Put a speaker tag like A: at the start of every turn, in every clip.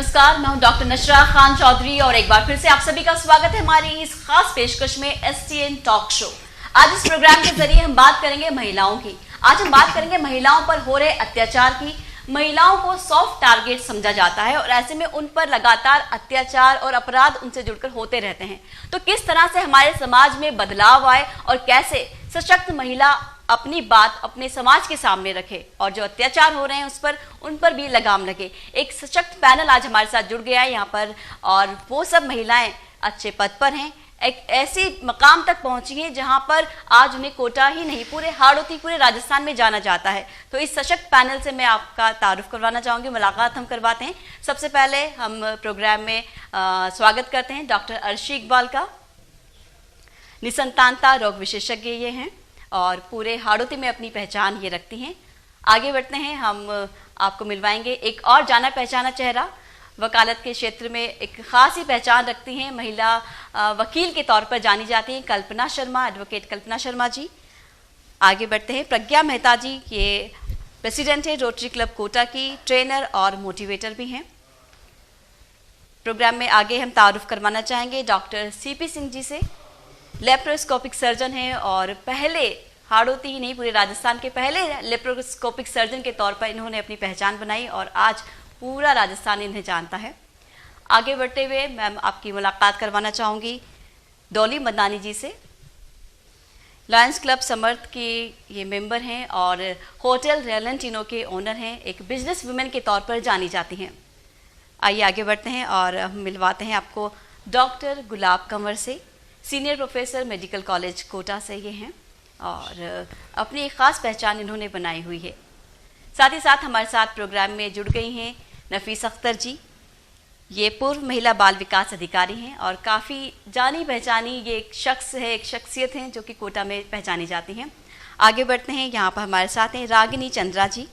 A: नमस्कार, मैं हूं डॉक्टर नशरा खान चौधरी और एक बार फिर से आप सभी का स्वागत है हमारी इस खास पेशकश में STN टॉक शो। आज इस प्रोग्राम के जरिए हम बात करेंगे महिलाओं की। आज हम बात करेंगे महिलाओं पर हो रहे अत्याचार की। महिलाओं को सॉफ्ट टारगेट समझा जाता है और ऐसे में उन पर लगातार अत्याचार और अपराध उनसे जुड़कर होते रहते हैं। तो किस तरह से हमारे समाज में बदलाव आए और कैसे सशक्त महिला अपनी बात अपने समाज के सामने रखे और जो अत्याचार हो रहे हैं उन पर भी लगाम लगे। एक सशक्त पैनल आज हमारे साथ जुड़ गया है यहाँ पर और वो सब महिलाएं अच्छे पद पर हैं, एक ऐसी मकाम तक पहुंची हैं जहां पर आज उन्हें कोटा ही नहीं पूरे हाड़ौती पूरे राजस्थान में जाना जाता है। तो इस सशक्त पैनल से मैं आपका तारुफ करवाना चाहूँगी, मुलाकात हम करवाते हैं। सबसे पहले हम प्रोग्राम में स्वागत करते हैं डॉक्टर अर्शी इकबाल का। निसंतानता रोग विशेषज्ञ ये हैं और पूरे हाड़ौती में अपनी पहचान ये रखती हैं। आगे बढ़ते हैं, हम आपको मिलवाएंगे एक और जाना पहचाना चेहरा। वकालत के क्षेत्र में एक खास ही पहचान रखती हैं, महिला वकील के तौर पर जानी जाती हैं कल्पना शर्मा, एडवोकेट कल्पना शर्मा जी। आगे बढ़ते हैं, प्रज्ञा मेहता जी, ये प्रेसिडेंट है रोटरी क्लब कोटा की, ट्रेनर और मोटिवेटर भी हैं। प्रोग्राम में आगे हम तारुफ करवाना चाहेंगे डॉक्टर CP सिंह जी से। लेप्रोस्कोपिक सर्जन हैं और पहले हाड़ौती ही नहीं पूरे राजस्थान के पहले लेप्रोस्कोपिक सर्जन के तौर पर इन्होंने अपनी पहचान बनाई और आज पूरा राजस्थान इन्हें जानता है। आगे बढ़ते हुए मैम आपकी मुलाकात करवाना चाहूँगी डॉली मदनानी जी से। लायंस क्लब समर्थ की ये मेंबर हैं और होटल रेलेंटिनो के ओनर हैं, एक बिजनेस वुमेन के तौर पर जानी जाती हैं। आइए आगे बढ़ते हैं और हम मिलवाते हैं आपको डॉक्टर गुलाब कंवर से, senior professor medical college Kota से ये हैं और अपनी एक ख़ास पहचान इन्होंने बनाई हुई है। साथ ही साथ हमारे साथ प्रोग्राम में जुड़ गई हैं नफीस अख्तर जी, ये पूर्व महिला बाल विकास अधिकारी हैं और काफ़ी जानी पहचानी ये एक शख्स है, एक शख्सियत हैं जो कि कोटा में पहचानी जाती हैं। आगे बढ़ते हैं, यहाँ पर हमारे साथ हैं रागिनी चंद्रा जी,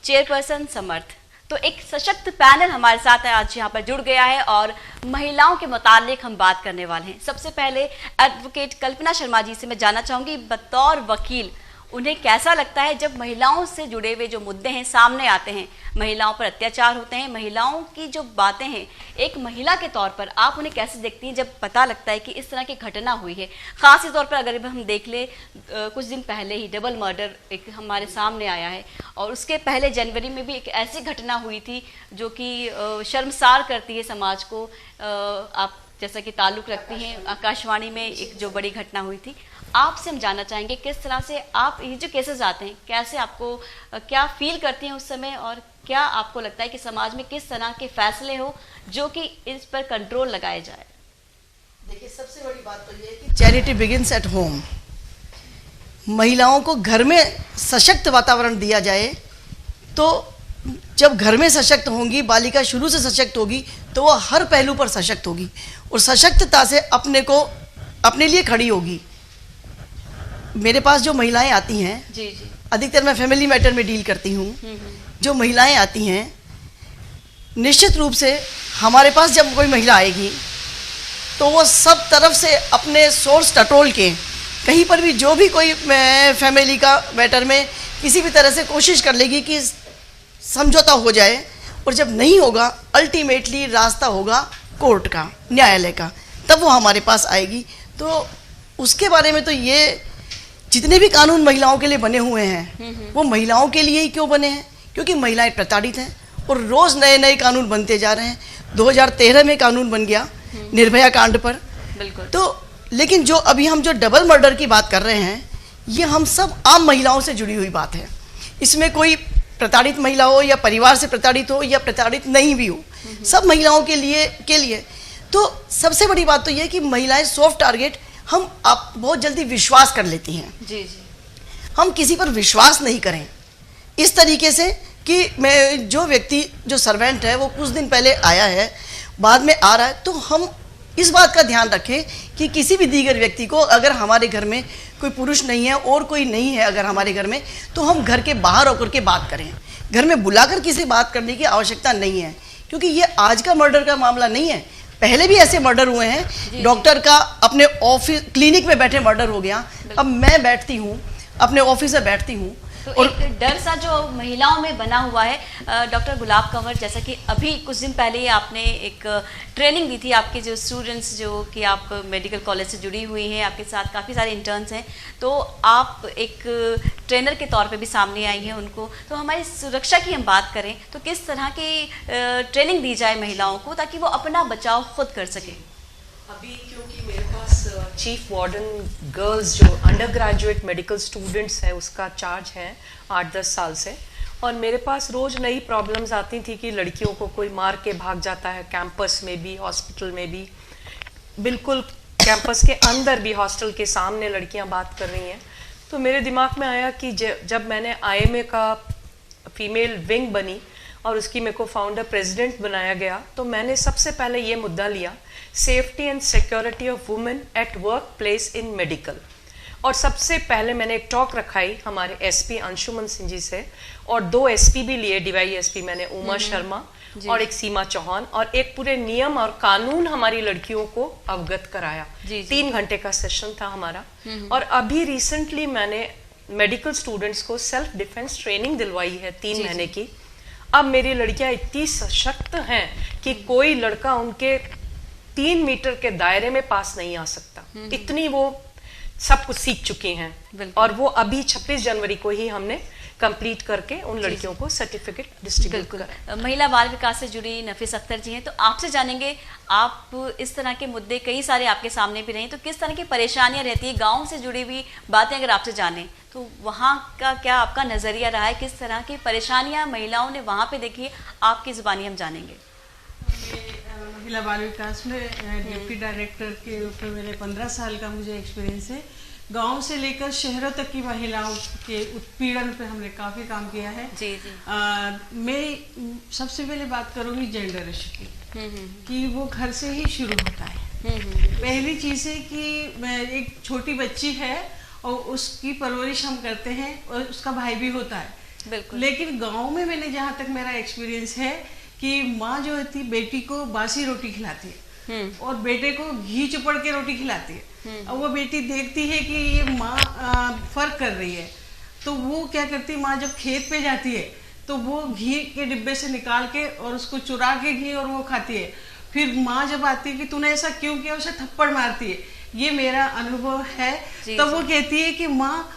A: चेयरपर्सन समर्थ। तो एक सशक्त पैनल हमारे साथ आज यहाँ पर जुड़ गया है और महिलाओं के मुतालिक हम बात करने वाले हैं। सबसे पहले एडवोकेट कल्पना शर्मा जी से मैं जानना चाहूँगी, बतौर वकील उन्हें कैसा लगता है जब महिलाओं से जुड़े हुए जो मुद्दे हैं सामने आते हैं, महिलाओं पर अत्याचार होते हैं, महिलाओं की जो बातें हैं, एक महिला के तौर पर आप उन्हें कैसे देखती हैं जब पता लगता है कि इस तरह की घटना हुई है। ख़ास तौर पर अगर हम देख ले कुछ दिन पहले ही डबल मर्डर एक हमारे सामने आया है और उसके पहले जनवरी में भी एक ऐसी घटना हुई थी जो कि शर्मसार करती है समाज को। आप जैसा कि ताल्लुक़ रखती हैं आकाशवाणी में एक जो बड़ी घटना हुई थी, आपसे हम जानना चाहेंगे किस तरह से आप ये जो केसेस आते हैं कैसे आपको क्या फील करती हैं उस समय और क्या आपको लगता है कि समाज में किस तरह के फैसले हो जो कि इस पर कंट्रोल लगाया जाए।
B: देखिए, सबसे बड़ी बात तो ये है कि चैरिटी बिगिंस एट होम। महिलाओं को घर में सशक्त वातावरण दिया जाए तो जब घर में सशक्त होंगी, बालिका शुरू से सशक्त होगी तो वह हर पहलू पर सशक्त होगी और सशक्तता से अपने लिए खड़ी होगी। मेरे पास जो महिलाएं आती हैं
A: जी जी,
B: अधिकतर मैं फैमिली मैटर में डील करती हूँ। जो महिलाएं आती हैं, निश्चित रूप से हमारे पास जब कोई महिला आएगी तो वो सब तरफ से अपने सोर्स टटोल के कहीं पर भी जो भी कोई फैमिली का मैटर में किसी भी तरह से कोशिश कर लेगी कि समझौता हो जाए और जब नहीं होगा अल्टीमेटली रास्ता होगा कोर्ट का, न्यायालय का, तब वो हमारे पास आएगी। तो उसके बारे में तो ये जितने भी कानून महिलाओं के लिए बने हुए हैं वो महिलाओं के लिए ही क्यों बने हैं, क्योंकि महिलाएं प्रताड़ित हैं और रोज़ नए नए कानून बनते जा रहे हैं। 2013 में कानून बन गया निर्भया कांड पर।
A: बिल्कुल।
B: तो लेकिन जो अभी हम जो डबल मर्डर की बात कर रहे हैं ये हम सब आम महिलाओं से जुड़ी हुई बात है। इसमें कोई प्रताड़ित महिला हो या परिवार से प्रताड़ित हो या प्रताड़ित नहीं भी हो, सब महिलाओं के लिए तो सबसे बड़ी बात तो ये है कि महिलाएं सॉफ्ट टारगेट आप बहुत जल्दी विश्वास कर लेती हैं।
A: जी जी,
B: हम किसी पर विश्वास नहीं करें इस तरीके से कि मैं जो व्यक्ति जो सर्वेंट है वो कुछ दिन पहले आया है बाद में आ रहा है, तो हम इस बात का ध्यान रखें कि किसी भी दीगर व्यक्ति को अगर हमारे घर में कोई पुरुष नहीं है और कोई नहीं है अगर हमारे घर में, तो हम घर के बाहर होकर के बात करें। घर में बुलाकर किसी बात करने की आवश्यकता नहीं है, क्योंकि ये आज का मर्डर का मामला नहीं है, पहले भी ऐसे मर्डर हुए हैं। डॉक्टर का अपने ऑफिस क्लिनिक में बैठे मर्डर हो गया। अब मैं बैठती हूँ अपने ऑफिस में बैठती हूँ
A: तो
B: और
A: एक डर सा जो महिलाओं में बना हुआ है, डॉक्टर गुलाब कंवर, जैसा कि अभी कुछ दिन पहले ही आपने एक ट्रेनिंग दी थी, आपके जो स्टूडेंट्स जो कि आप मेडिकल कॉलेज से जुड़ी हुई हैं, आपके साथ काफ़ी सारे इंटर्न्स हैं, तो आप एक ट्रेनर के तौर पे भी सामने आई हैं उनको। तो हमारी सुरक्षा की हम बात करें तो किस तरह की ट्रेनिंग दी जाए महिलाओं को ताकि वो अपना बचाव खुद कर सकें?
C: अभी क्योंकि मेरे पास चीफ वार्डन गर्ल्स जो अंडर ग्रेजुएट मेडिकल स्टूडेंट्स हैं उसका चार्ज है 8-10 साल से, और मेरे पास रोज़ नई प्रॉब्लम्स आती थी कि लड़कियों को कोई मार के भाग जाता है, कैंपस में भी, हॉस्पिटल में भी, बिल्कुल कैंपस के अंदर भी, हॉस्टल के सामने लड़कियां बात कर रही हैं। तो मेरे दिमाग में आया कि जब मैंने IMA का फीमेल विंग बनी और उसकी मेरे को फाउंडर प्रेसिडेंट बनाया गया, तो मैंने सबसे पहले ये मुद्दा लिया, safety and security of women at work place in medical. और सबसे पहले मैंने एक टॉक रखाई हमारे SP अंशुमन सिंह जी से, और 2 SP भी लिए, DYSP मैंने, उमा शर्मा और एक सीमा चौहान, और एक पूरे नियम और कानून हमारी लड़कियों को अवगत कराया। 3 घंटे का सेशन था हमारा। और अभी रिसेंटली मैंने मेडिकल स्टूडेंट्स को सेल्फ डिफेंस ट्रेनिंग दिलवाई है 3 महीने की। अब मेरी लड़कियां इतनी सशक्त हैं कि कोई लड़का उनके 3 मीटर के दायरे में पास नहीं आ सकता, इतनी वो सब कुछ सीख चुकी हैं। और वो अभी 26 जनवरी को ही हमने कंप्लीट करके उन लड़कियों को सर्टिफिकेट डिस्ट्रीब्यूट करा।
A: महिला बाल विकास से जुड़ी नफीस अख्तर जी हैं, तो आपसे जानेंगे, आप इस तरह के मुद्दे कई सारे आपके सामने भी रहे, तो किस तरह की परेशानियां रहती है, गांव से जुड़ी हुई बातें अगर आपसे जानें तो वहाँ का क्या आपका नज़रिया रहा है, किस तरह की परेशानियां महिलाओं ने वहाँ पे देखी है, आपकी ज़ुबानी हम जानेंगे।
D: महिला बाल विकास में डिप्टी डायरेक्टर के रूप में मेरे 15 साल का मुझे एक्सपीरियंस है। गांव से लेकर शहरों तक की महिलाओं के उत्पीड़न पे हमने काफ़ी काम किया है।
A: जी जी।
D: मैं सबसे पहले बात करूंगी जेंडर इशू की, कि वो घर से ही शुरू होता है। पहली चीज़ है कि एक छोटी बच्ची है और उसकी परवरिश हम करते हैं, और उसका भाई भी होता है,
A: बिल्कुल।
D: लेकिन गाँव में मैंने जहाँ तक मेरा एक्सपीरियंस है कि माँ जो होती बेटी को बासी रोटी खिलाती है और बेटे को घी चुपड़ के रोटी खिलाती है। और वो बेटी देखती है कि ये माँ फर्क कर रही है, तो वो क्या करती है, माँ जब खेत पे जाती है तो वो घी के डिब्बे से निकाल के और उसको चुरा के घी और वो खाती है। फिर माँ जब आती है कि तूने ऐसा क्यों किया, उसे थप्पड़ मारती है। ये मेरा अनुभव है। तब वो कहती है कि माँ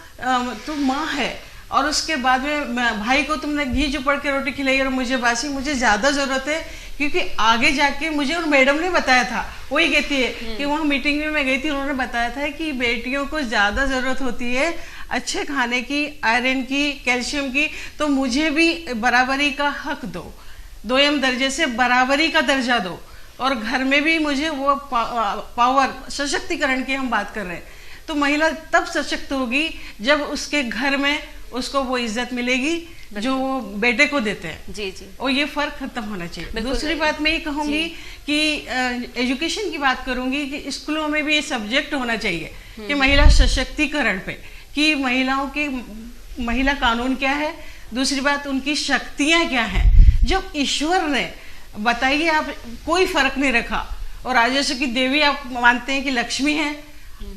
D: तू माँ है, और उसके बाद में भाई को तुमने घी चुपड़ के रोटी खिलाई और मुझे बासी, मुझे ज़्यादा ज़रूरत है, क्योंकि आगे जाके मुझे और मैडम ने बताया था, वही कहती है कि वहाँ मीटिंग में मैं गई थी, उन्होंने बताया था कि बेटियों को ज़्यादा ज़रूरत होती है अच्छे खाने की, आयरन की, कैल्शियम की, तो मुझे भी बराबरी का हक दो, 2म दर्जे से बराबरी का दर्जा दो, और घर में भी मुझे वो पावर, सशक्तिकरण की हम बात कर रहे हैं। तो महिला तब सशक्त होगी जब उसके घर में उसको वो इज्जत मिलेगी जो वो बेटे को देते हैं।
A: जी जी।
D: और ये फर्क खत्म होना चाहिए। दूसरी बात मैं ये कहूँगी कि एजुकेशन की बात करूँगी कि स्कूलों में भी ये सब्जेक्ट होना चाहिए कि महिला सशक्तिकरण पे, कि महिलाओं की, महिला कानून क्या है, दूसरी बात उनकी शक्तियाँ क्या हैं। जब ईश्वर ने, बताइए आप, कोई फर्क नहीं रखा, और राजस्व की देवी आप मानते हैं कि लक्ष्मी है,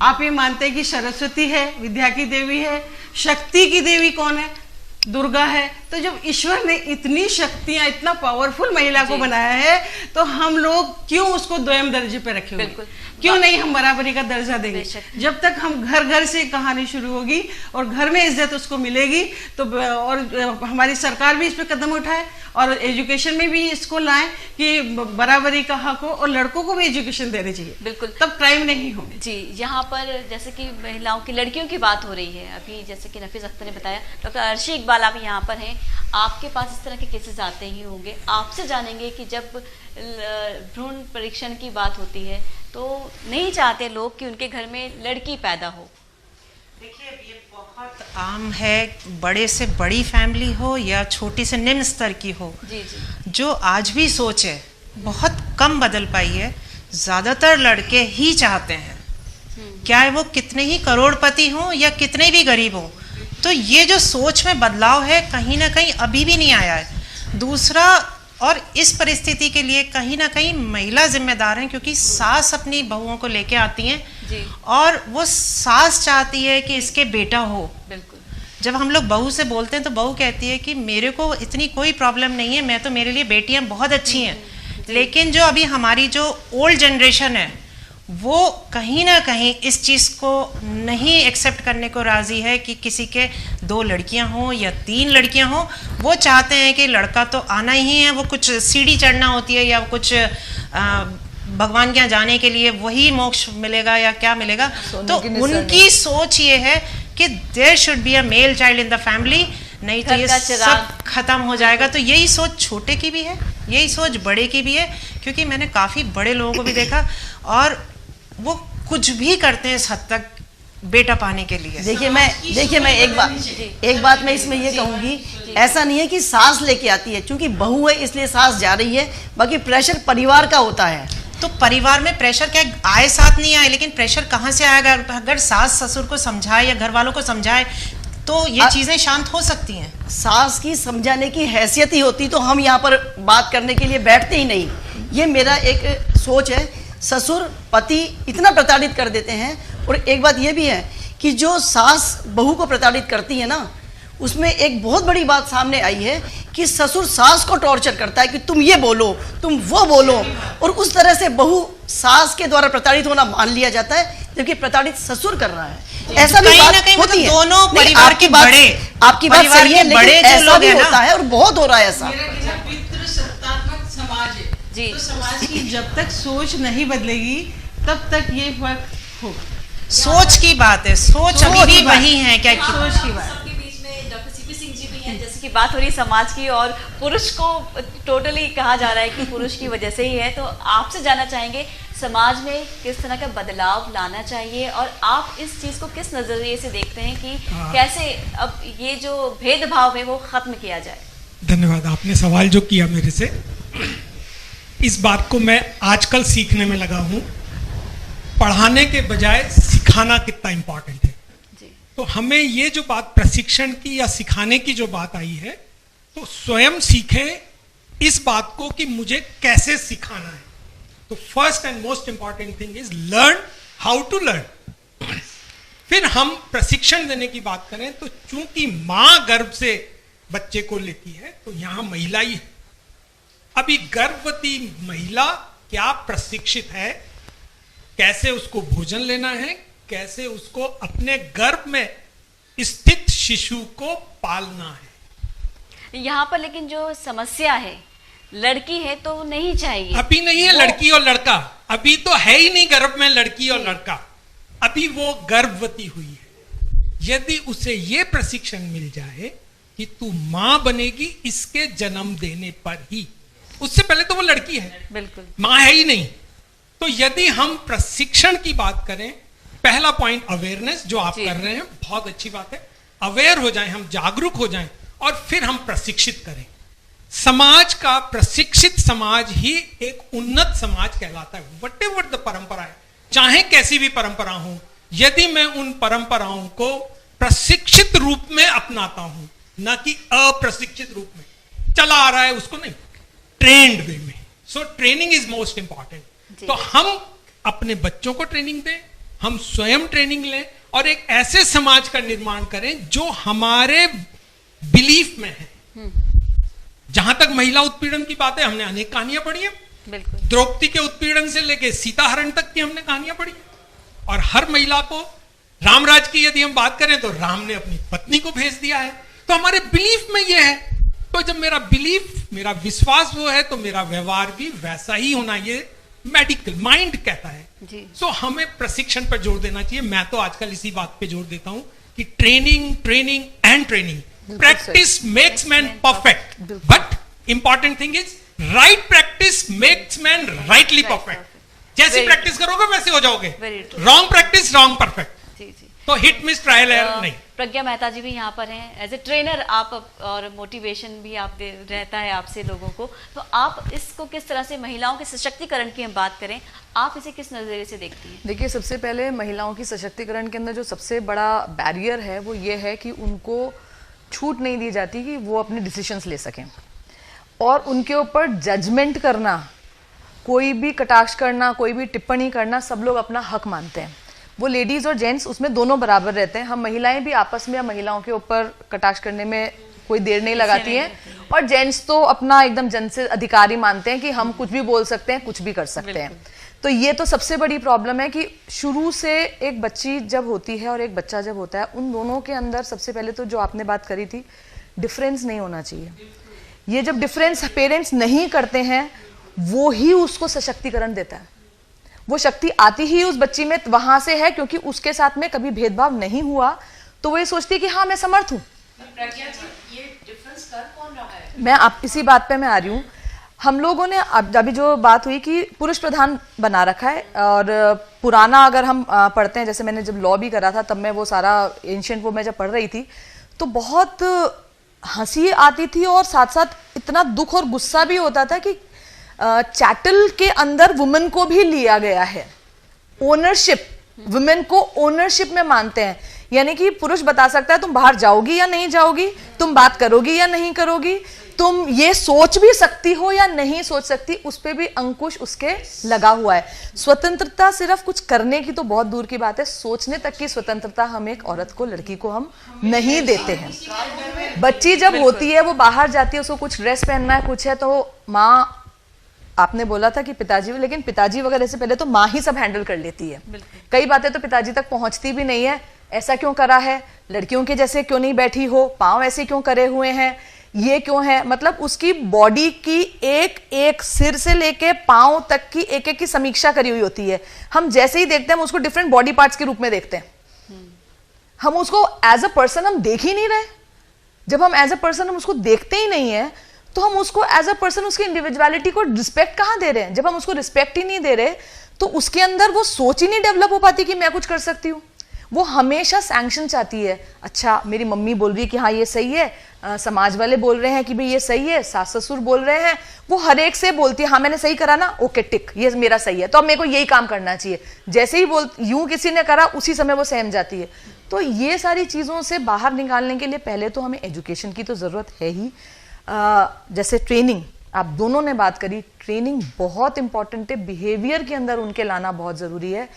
D: आप ये मानते हैं कि सरस्वती है, विद्या की देवी है, शक्ति की देवी कौन है, दुर्गा है। तो जब ईश्वर ने इतनी शक्तियां, इतना पावरफुल महिला को बनाया है, तो हम लोग क्यों उसको 2म दर्जे पे रखे हुए, क्यों नहीं हम बराबरी का दर्जा देंगे। जब तक हम घर घर से कहानी शुरू होगी और घर में इज्जत उसको मिलेगी, तो और हमारी सरकार भी इस पे कदम उठाए और एजुकेशन में भी इसको लाएं कि बराबरी का हक हो, और लड़कों को भी एजुकेशन देनी चाहिए,
A: बिल्कुल,
D: तब क्राइम नहीं होगी।
A: जी। यहाँ पर जैसे कि महिलाओं की, लड़कियों की बात हो रही है अभी, जैसे कि नफीस अख्तर ने बताया, डॉक्टर अर्शी इकबाल आप यहाँ पर हैं, आपके पास इस तरह के केसेस आते ही होंगे, आपसे जानेंगे कि जब भ्रूण परीक्षण की बात होती है तो नहीं चाहते लोग कि उनके घर में लड़की पैदा हो।
E: देखिए, ये बहुत आम है, बड़े से बड़ी फैमिली हो या छोटी से निम्न स्तर की हो।
A: जी जी।
E: जो आज भी सोच है बहुत कम बदल पाई है। ज़्यादातर लड़के ही चाहते हैं, चाहे वो कितने ही करोड़पति हों या कितने भी गरीब हों। तो ये जो सोच में बदलाव है कहीं ना कहीं अभी भी नहीं आया है। दूसरा, और इस परिस्थिति के लिए कहीं ना कहीं महिला जिम्मेदार है, क्योंकि सास अपनी बहुओं को लेके आती हैं
A: जी।
E: और वो सास चाहती है कि इसके बेटा हो।
A: बिल्कुल।
E: जब हम लोग बहू से बोलते हैं तो बहू कहती है कि मेरे को इतनी कोई प्रॉब्लम नहीं है, मैं तो, मेरे लिए बेटियां बहुत अच्छी हैं। लेकिन जो अभी हमारी जो ओल्ड जनरेशन है वो कहीं ना कहीं इस चीज़ को नहीं एक्सेप्ट करने को राज़ी है कि किसी के 2 लड़कियां हों या 3 लड़कियां हों। वो चाहते हैं कि लड़का तो आना ही है, वो कुछ सीढ़ी चढ़ना होती है या कुछ भगवान के यहाँ जाने के लिए वही मोक्ष मिलेगा या क्या मिलेगा। तो उनकी सोच ये है कि there should be a male child in the family, नहीं तो ये सब खत्म हो जाएगा। तो यही सोच छोटे की भी है, यही सोच बड़े की भी है, क्योंकि मैंने काफ़ी बड़े लोगों को भी देखा और वो कुछ भी करते हैं इस हद तक बेटा पाने के लिए।
B: देखिए मैं एक बात मैं इसमें ये कहूँगी, ऐसा नहीं है कि सास लेके आती है, क्योंकि बहू है इसलिए सास जा रही है, बाकी प्रेशर परिवार का होता है।
E: तो परिवार में प्रेशर क्या आए साथ नहीं आए, लेकिन प्रेशर कहाँ से आएगा? अगर सास ससुर को समझाए या घर वालों को समझाए तो ये चीजें शांत हो सकती हैं।
B: सास की समझाने की हैसियत ही होती तो हम यहाँ पर बात करने के लिए बैठते ही नहीं। ये मेरा एक सोच है। ससुर पति इतना प्रताड़ित कर देते हैं, और एक बात ये भी है कि जो सास बहू को प्रताड़ित करती है ना, उसमें एक बहुत बड़ी बात सामने आई है कि ससुर सास को टॉर्चर करता है कि तुम ये बोलो, तुम वो बोलो, और उस तरह से बहू सास के द्वारा प्रताड़ित होना मान लिया जाता है, जबकि प्रताड़ित ससुर कर रहा है। ऐसा भी बात होती है।
E: दोनों परिवार के बड़े,
B: आपकी बात सही है, लेकिन ऐसा भी होता है और बहुत हो रहा है ऐसा।
D: पितृसत्तात्मक समाज है
A: जी।
D: तो समाज की जब तक सोच नहीं बदलेगी तब तक ये फर्क होगा।
E: सोच की बात है, सोच अभी भी वही है क्या?
D: सोच की बात।
A: सबके बीच में डॉक्टर सीपी सिंह जी भी हैं, जैसे कि बात हो रही है समाज की, और पुरुष को टोटली कहा जा रहा है कि पुरुष की वजह से ही है। तो आपसे जानना चाहेंगे समाज में किस तरह का बदलाव लाना चाहिए, और आप इस चीज़ को किस नज़रिए से देखते हैं कि कैसे अब ये जो भेदभाव है वो खत्म किया जाए?
F: धन्यवाद। आपने सवाल जो किया मेरे से, इस बात को मैं आजकल सीखने में लगा हूँ। पढ़ाने के बजाय सिखाना कितना इम्पोर्टेंट है। तो हमें ये जो बात प्रशिक्षण की या सिखाने की जो बात आई है, तो स्वयं सीखें इस बात को कि मुझे कैसे सिखाना है। तो first and most important thing is learn how to learn. फिर हम प्रशिक्षण देने की बात करें तो चूंकि मां गर्भ से बच्चे को लेती है, तो यहां महिला ही है। अभी गर्भवती महिला क्या प्रशिक्षित है, कैसे उसको भोजन लेना है, कैसे उसको अपने गर्भ में स्थित शिशु को पालना है।
A: यहाँ पर लेकिन जो समस्या है, लड़की है तो नहीं चाहिए,
F: अभी नहीं है लड़की और लड़का, अभी तो है ही नहीं गर्भ में लड़की और लड़का, अभी वो गर्भवती हुई है। यदि उसे ये प्रशिक्षण मिल जाए कि तू मां बनेगी इसके जन्म देने पर ही, उससे पहले तो वो लड़की है,
A: बिल्कुल
F: मां है ही नहीं। तो यदि हम प्रशिक्षण की बात करें, पहला पॉइंट अवेयरनेस जो आप कर रहे हैं, बहुत अच्छी बात है। अवेयर हो जाएं, हम जागरूक हो जाएं, और फिर हम प्रशिक्षित करें। समाज का प्रशिक्षित समाज ही एक उन्नत समाज कहलाता है। व्हाटएवर द परंपरा है, चाहे कैसी भी परंपरा हो, यदि मैं उन परंपराओं को प्रशिक्षित रूप में अपनाता हूं, न कि अप्रशिक्षित रूप में चला आ रहा है उसको नहीं, ट्रेंड वे में। So training is most important. तो हम अपने बच्चों को ट्रेनिंग दें, हम स्वयं ट्रेनिंग लें, और एक ऐसे समाज का निर्माण करें जो हमारे बिलीफ में है। जहां तक महिला उत्पीड़न की बात है, हमने अनेक कहानियां पढ़ी हैं।
A: बिल्कुल।
F: द्रौपदी के उत्पीड़न से लेके सीताहरण तक की हमने कहानियां पढ़ी, और हर महिला को, रामराज की यदि हम बात करें तो राम ने अपनी पत्नी को भेज दिया है। तो हमारे बिलीफ में यह है। तो जब मेरा बिलीफ, मेरा विश्वास वो है, तो मेरा व्यवहार भी वैसा ही होना, ये मेडिकल माइंड कहता है। सो हमें प्रशिक्षण पर जोर देना चाहिए। मैं तो आजकल इसी बात पे जोर देता हूं कि training training and training. Practice makes man perfect, but important thing is right practice makes man rightly perfect. जैसी प्रैक्टिस करोगे वैसे हो जाओगे, रॉन्ग प्रैक्टिस रॉन्ग परफेक्ट। तो हिट मिस ट्रायल एरर नहीं।
A: प्रज्ञा मेहता जी भी यहाँ पर हैं एज ए ट्रेनर आप, और मोटिवेशन भी आप रहता है आपसे लोगों को। तो आप इसको किस तरह से, महिलाओं के सशक्तिकरण की हम बात करें, आप इसे किस नज़रिए से देखती हैं?
G: देखिए, सबसे पहले महिलाओं की सशक्तिकरण के अंदर जो सबसे बड़ा बैरियर है वो ये है कि उनको छूट नहीं दी जाती कि वो अपने डिसीजंस ले सकें, और उनके ऊपर जजमेंट करना, कोई भी कटाक्ष करना, कोई भी टिप्पणी करना, सब लोग अपना हक मानते हैं। वो लेडीज और जेंट्स उसमें दोनों बराबर रहते हैं। हम महिलाएं भी आपस में या महिलाओं के ऊपर कटाक्ष करने में कोई देर नहीं लगाती हैं, और जेंट्स तो अपना एकदम जन से अधिकारी मानते हैं कि हम कुछ भी बोल सकते हैं, कुछ भी कर सकते हैं। तो ये तो सबसे बड़ी प्रॉब्लम है कि शुरू से एक बच्ची जब होती है और एक बच्चा जब होता है, उन दोनों के अंदर सबसे पहले तो जो आपने बात करी थी, डिफरेंस नहीं होना चाहिए। ये जब डिफरेंस पेरेंट्स नहीं करते हैं, वो ही उसको सशक्तिकरण देता है। वो शक्ति आती ही उस बच्ची में वहां से है, क्योंकि उसके साथ में कभी भेदभाव नहीं हुआ, तो वो ये सोचती है कि हाँ मैं समर्थ हूं। मैं आप इसी बात पे मैं आ रही हूँ। हम लोगों ने अभी जो बात हुई कि पुरुष प्रधान बना रखा है, और पुराना अगर हम पढ़ते हैं, जैसे मैंने जब लॉ भी करा था तब मैं वो सारा एंशिएंट वो मैं जब पढ़ रही थी, तो बहुत हंसी आती थी और साथ साथ इतना दुख और गुस्सा भी होता था कि चैटल के अंदर वुमेन को भी लिया गया है। ओनरशिप, वुमेन को ओनरशिप में मानते हैं, यानी कि पुरुष बता सकता है तुम बाहर जाओगी या नहीं जाओगी, तुम बात करोगी या नहीं करोगी, तुम ये सोच भी सकती हो या नहीं सोच सकती, उस पे भी अंकुश उसके लगा हुआ है। स्वतंत्रता सिर्फ कुछ करने की तो बहुत दूर की बात है, सोचने तक की स्वतंत्रता हम एक औरत को, लड़की को हम नहीं देते हैं। बच्ची जब होती है, वो बाहर जाती है, उसको कुछ ड्रेस पहनना है, कुछ है, तो माँ, आपने बोला था कि पिताजी, लेकिन पिताजी वगैरह से पहले तो माँ ही सब हैंडल कर लेती है। कई बातें तो पिताजी तक पहुंचती भी नहीं है। ऐसा क्यों करा है, लड़कियों के जैसे क्यों नहीं बैठी हो, पाँव ऐसे क्यों करे हुए हैं, ये क्यों है, मतलब उसकी बॉडी की एक एक सिर से लेके पाँव तक की एक एक की समीक्षा करी हुई होती है। हम जैसे ही देखते हैं, हम उसको डिफरेंट बॉडी पार्ट्स के रूप में देखते हैं। हम उसको एज अ पर्सन हम देख ही नहीं रहे। जब हम एज अ पर्सन हम उसको देखते ही नहीं है, तो हम उसको एज अ पर्सन, उसकी इंडिविजुअलिटी को रिस्पेक्ट कहाँ दे रहे हैं? जब हम उसको रिस्पेक्ट ही नहीं दे रहे, तो उसके अंदर वो सोच ही नहीं डेवलप हो पाती कि मैं कुछ कर सकती हूँ। वो हमेशा सैंक्शन चाहती है। अच्छा, मेरी मम्मी बोल रही है कि हाँ ये सही है, समाज वाले बोल रहे हैं कि भाई ये सही है, सास ससुर बोल रहे हैं, वो हर एक से बोलती है हाँ मैंने सही करा ना, ओके टिक, ये मेरा सही है, तो अब मेरे को यही काम करना चाहिए। जैसे ही बोल यूं किसी ने करा, उसी समय वो सहम जाती है। तो ये सारी चीज़ों से बाहर निकालने के लिए पहले तो हमें एजुकेशन की तो ज़रूरत है ही। जैसे ट्रेनिंग, आप दोनों ने बात करी, ट्रेनिंग बहुत इंपॉर्टेंट है, बिहेवियर के अंदर उनके लाना बहुत ज़रूरी है।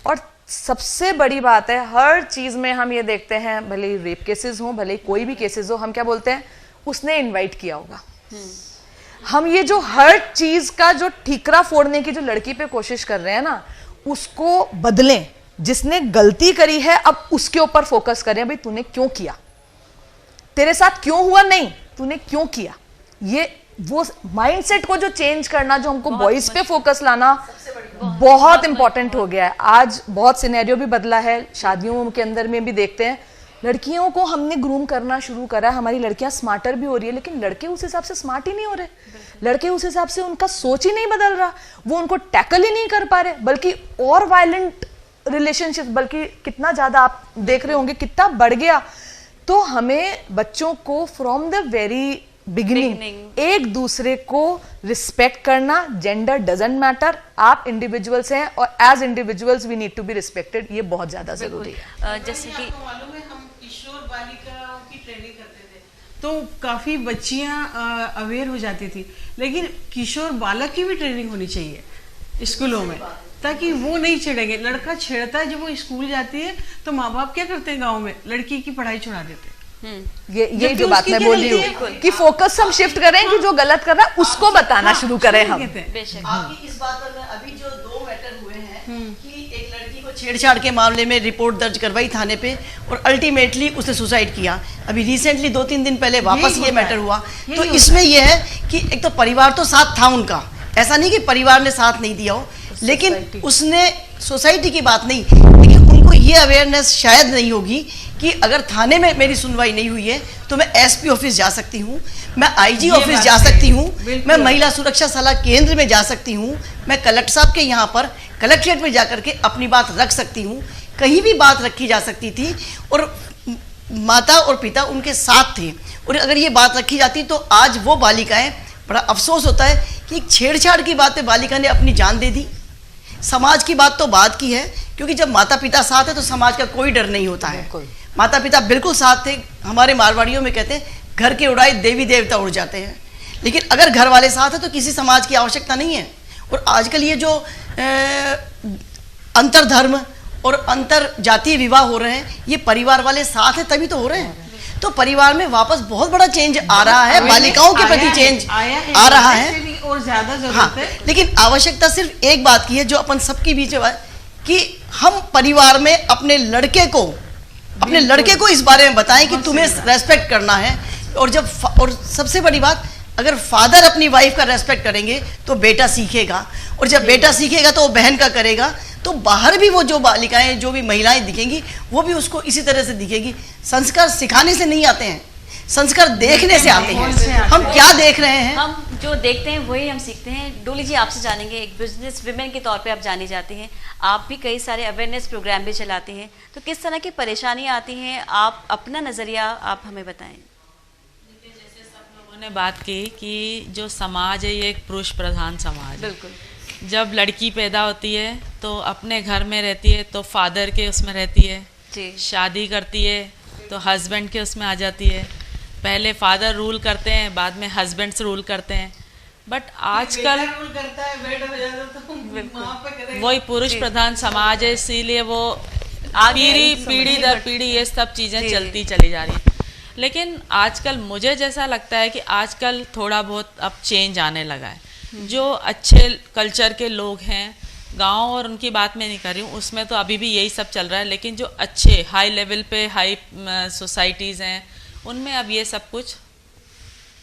G: और सबसे बड़ी बात है, हर चीज़ में हम ये देखते हैं, भले ही रेप केसेस हो, भले ही कोई भी केसेस हो, हम क्या बोलते हैं, उसने इनवाइट किया होगा। हम ये जो हर चीज़ का जो ठीकरा फोड़ने की जो लड़की पे कोशिश कर रहे हैं ना, उसको बदलें। जिसने गलती करी है, अब उसके ऊपर फोकस करें, भाई तूने क्यों किया, तेरे साथ क्यों हुआ, नहीं तूने क्यों किया। ये वो माइंडसेट को जो चेंज करना, जो हमको बॉयज पे फोकस लाना बहुत इंपॉर्टेंट हो गया है। आज बहुत सिनेरियो भी बदला है, शादियों के अंदर में भी देखते हैं, लड़कियों को हमने ग्रूम करना शुरू करा, हमारी लड़कियां स्मार्टर भी हो रही है, लेकिन लड़के उस हिसाब से स्मार्ट ही नहीं हो रहे। लड़के उस हिसाब से उनका सोच ही नहीं बदल रहा, वो उनको टैकल ही नहीं कर पा रहे, बल्कि और वायलेंट रिलेशनशिप, बल्कि कितना ज्यादा आप देख रहे होंगे कितना बढ़ गया। तो हमें बच्चों को फ्रॉम द वेरी बिगिनिंग एक दूसरे को रिस्पेक्ट करना, जेंडर डजंट मैटर, आप इंडिविजुअल्स हैं और as individuals we need to be respected, ये बहुत ज्यादा जरूरी है।
D: जैसे कि मालूम है, हम किशोर बालिका की ट्रेनिंग करते थे, तो काफी बच्चियां अवेयर हो जाती थी, लेकिन किशोर बालक की भी ट्रेनिंग होनी चाहिए स्कूलों में, ताकि वो नहीं छेड़ेंगे। लड़का छेड़ता है, जब वो स्कूल जाती है तो माँ बाप क्या करते हैं गाँव में, लड़की की पढ़ाई छुड़ा देते हैं।
G: ये जो बात मैं बोल रही हूँ कि फोकस हम शिफ्ट करें कि जो गलत कर रहा है उसको बताना शुरू करें हम।
B: आपकी इस बात पर मैं अभी जो 2 मैटर हुए हैं कि एक लड़की को छेड़छाड़ के मामले में रिपोर्ट दर्ज करवाई थाने पे और अल्टीमेटली उसने सुसाइड किया। अभी रिसेंटली 2-3 दिन पहले वापस ये मैटर हुआ। तो इसमें यह है कि एक तो परिवार तो साथ था उनका, ऐसा नहीं कि परिवार ने साथ नहीं दिया हो, लेकिन उसने सोसाइटी की बात नहीं, लेकिन उनको ये अवेयरनेस शायद नहीं होगी कि अगर थाने में मेरी सुनवाई नहीं हुई है तो मैं एसपी ऑफिस जा सकती हूँ, मैं आईजी ऑफिस जा सकती हूँ, मैं महिला सुरक्षा सलाह केंद्र में जा सकती हूँ, मैं कलेक्टर साहब के यहाँ पर कलेक्ट्रेट में जाकर के अपनी बात रख सकती हूँ। कहीं भी बात रखी जा सकती थी और माता और पिता उनके साथ थे, और अगर ये बात रखी जाती तो आज वो बालिकाएं, बड़ा अफसोस होता है कि एक छेड़छाड़ की बात पे बालिका ने अपनी जान दे दी। समाज की बात तो बात की है, क्योंकि जब माता पिता साथ है तो समाज का कोई डर नहीं होता है। माता पिता बिल्कुल साथ थे। हमारे मारवाड़ियों में कहते हैं घर के उड़ाए देवी देवता उड़ जाते हैं, लेकिन अगर घर वाले साथ है तो किसी समाज की आवश्यकता नहीं है। और आजकल ये जो अंतरधर्म और अंतर जातीय विवाह हो रहे हैं, ये परिवार वाले साथ हैं तभी तो हो रहे हैं। तो परिवार में वापस बहुत बड़ा चेंज आ रहा है, बालिकाओं के प्रति चेंज आ रहा है
D: और ज्यादा
B: हाँ,
D: जरूरत है।
B: लेकिन आवश्यकता सिर्फ एक बात की है जो अपन सबके बीच में कि हम परिवार में अपने लड़के को इस बारे में बताएं कि तुम्हें रेस्पेक्ट करना है। और सबसे बड़ी बात, अगर फादर अपनी वाइफ का रेस्पेक्ट करेंगे तो बेटा सीखेगा, और जब बेटा सीखेगा तो वो बहन का करेगा, तो बाहर भी वो जो बालिकाएं, जो भी महिलाएं दिखेंगी वो भी उसको इसी तरह से दिखेगी। संस्कार सिखाने से नहीं आते हैं, संस्कार देखने से आते हैं। हम क्या देख रहे हैं,
A: हम जो देखते हैं वही हम सीखते हैं। डोली जी, आपसे जानेंगे, एक बिजनेस विमेन के तौर पे आप जानी जाती हैं, आप भी कई सारे अवेयरनेस प्रोग्राम भी चलाती हैं, तो किस तरह की परेशानियां आती हैं, आप अपना नज़रिया आप हमें बताएं।
H: जैसे सब लोगों ने बात की कि जो समाज है ये एक पुरुष प्रधान समाज है।
A: बिल्कुल।
H: जब लड़की पैदा होती है तो अपने घर में रहती है, तो फादर के उसमें रहती है
A: जी।
H: शादी करती है तो हस्बैंड के उसमें आ जाती है। पहले फादर रूल करते हैं, बाद में हस्बैंड्स रूल करते हैं। बट आजकल वही पुरुष प्रधान समाज है, इसीलिए वो पीढ़ी दर पीढ़ी ये सब चीज़ें चलती चली जा रही हैं। लेकिन आजकल मुझे जैसा लगता है कि आजकल थोड़ा बहुत अब चेंज आने लगा है। जो अच्छे कल्चर के लोग हैं, गांव और उनकी बात मैं नहीं कर रही हूँ, उसमें तो अभी भी यही सब चल रहा है। लेकिन जो अच्छे हाई लेवल पे हाई सोसाइटीज़ हैं, उनमें अब ये सब कुछ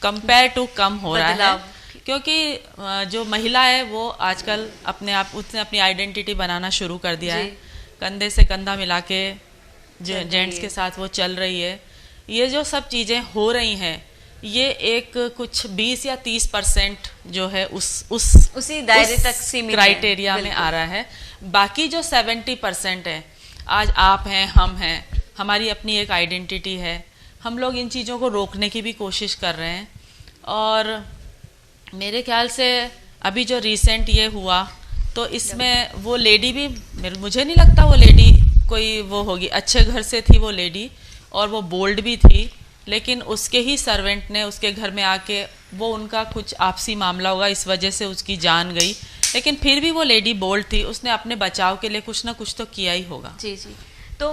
H: कंपेयर टू कम हो रहा है, क्योंकि जो महिला है वो आजकल अपने आप उसने अपनी आइडेंटिटी बनाना शुरू कर दिया है। कंधे से कंधा मिला के जो जेंट्स के साथ वो चल रही है। ये जो सब चीज़ें हो रही हैं, ये एक कुछ 20 या 30% जो है उसी
A: दायरे तक सीमित
H: क्राइटेरिया में आ रहा है। बाकी जो 70% है, आज आप हैं, हम हैं, हमारी अपनी एक आइडेंटिटी है, हम लोग इन चीज़ों को रोकने की भी कोशिश कर रहे हैं। और मेरे ख्याल से अभी जो रिसेंट ये हुआ, तो इसमें वो लेडी भी, मुझे नहीं लगता वो लेडी कोई वो होगी, अच्छे घर से थी वो लेडी और वो बोल्ड भी थी, लेकिन उसके ही सर्वेंट ने उसके घर में आके वो उनका कुछ आपसी मामला होगा, इस वजह से उसकी जान गई। लेकिन फिर भी वो लेडी बोल्ड थी, उसने अपने बचाव के लिए कुछ ना कुछ तो किया ही होगा।
A: जी जी। तो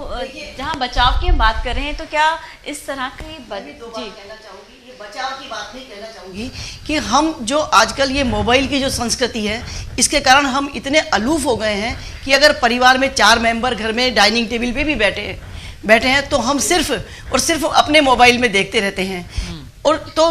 A: जहाँ बचाव की हम बात कर रहे हैं, तो क्या इस तरह की
B: ये बचाव की बात नहीं कहना चाहूँगी कि हम जो आजकल ये मोबाइल की जो संस्कृति है, इसके कारण हम इतने अलूफ हो गए हैं कि अगर परिवार में 4 मेंबर घर में डाइनिंग टेबल पे भी बैठे हैं तो हम सिर्फ और सिर्फ अपने मोबाइल में देखते रहते हैं। और तो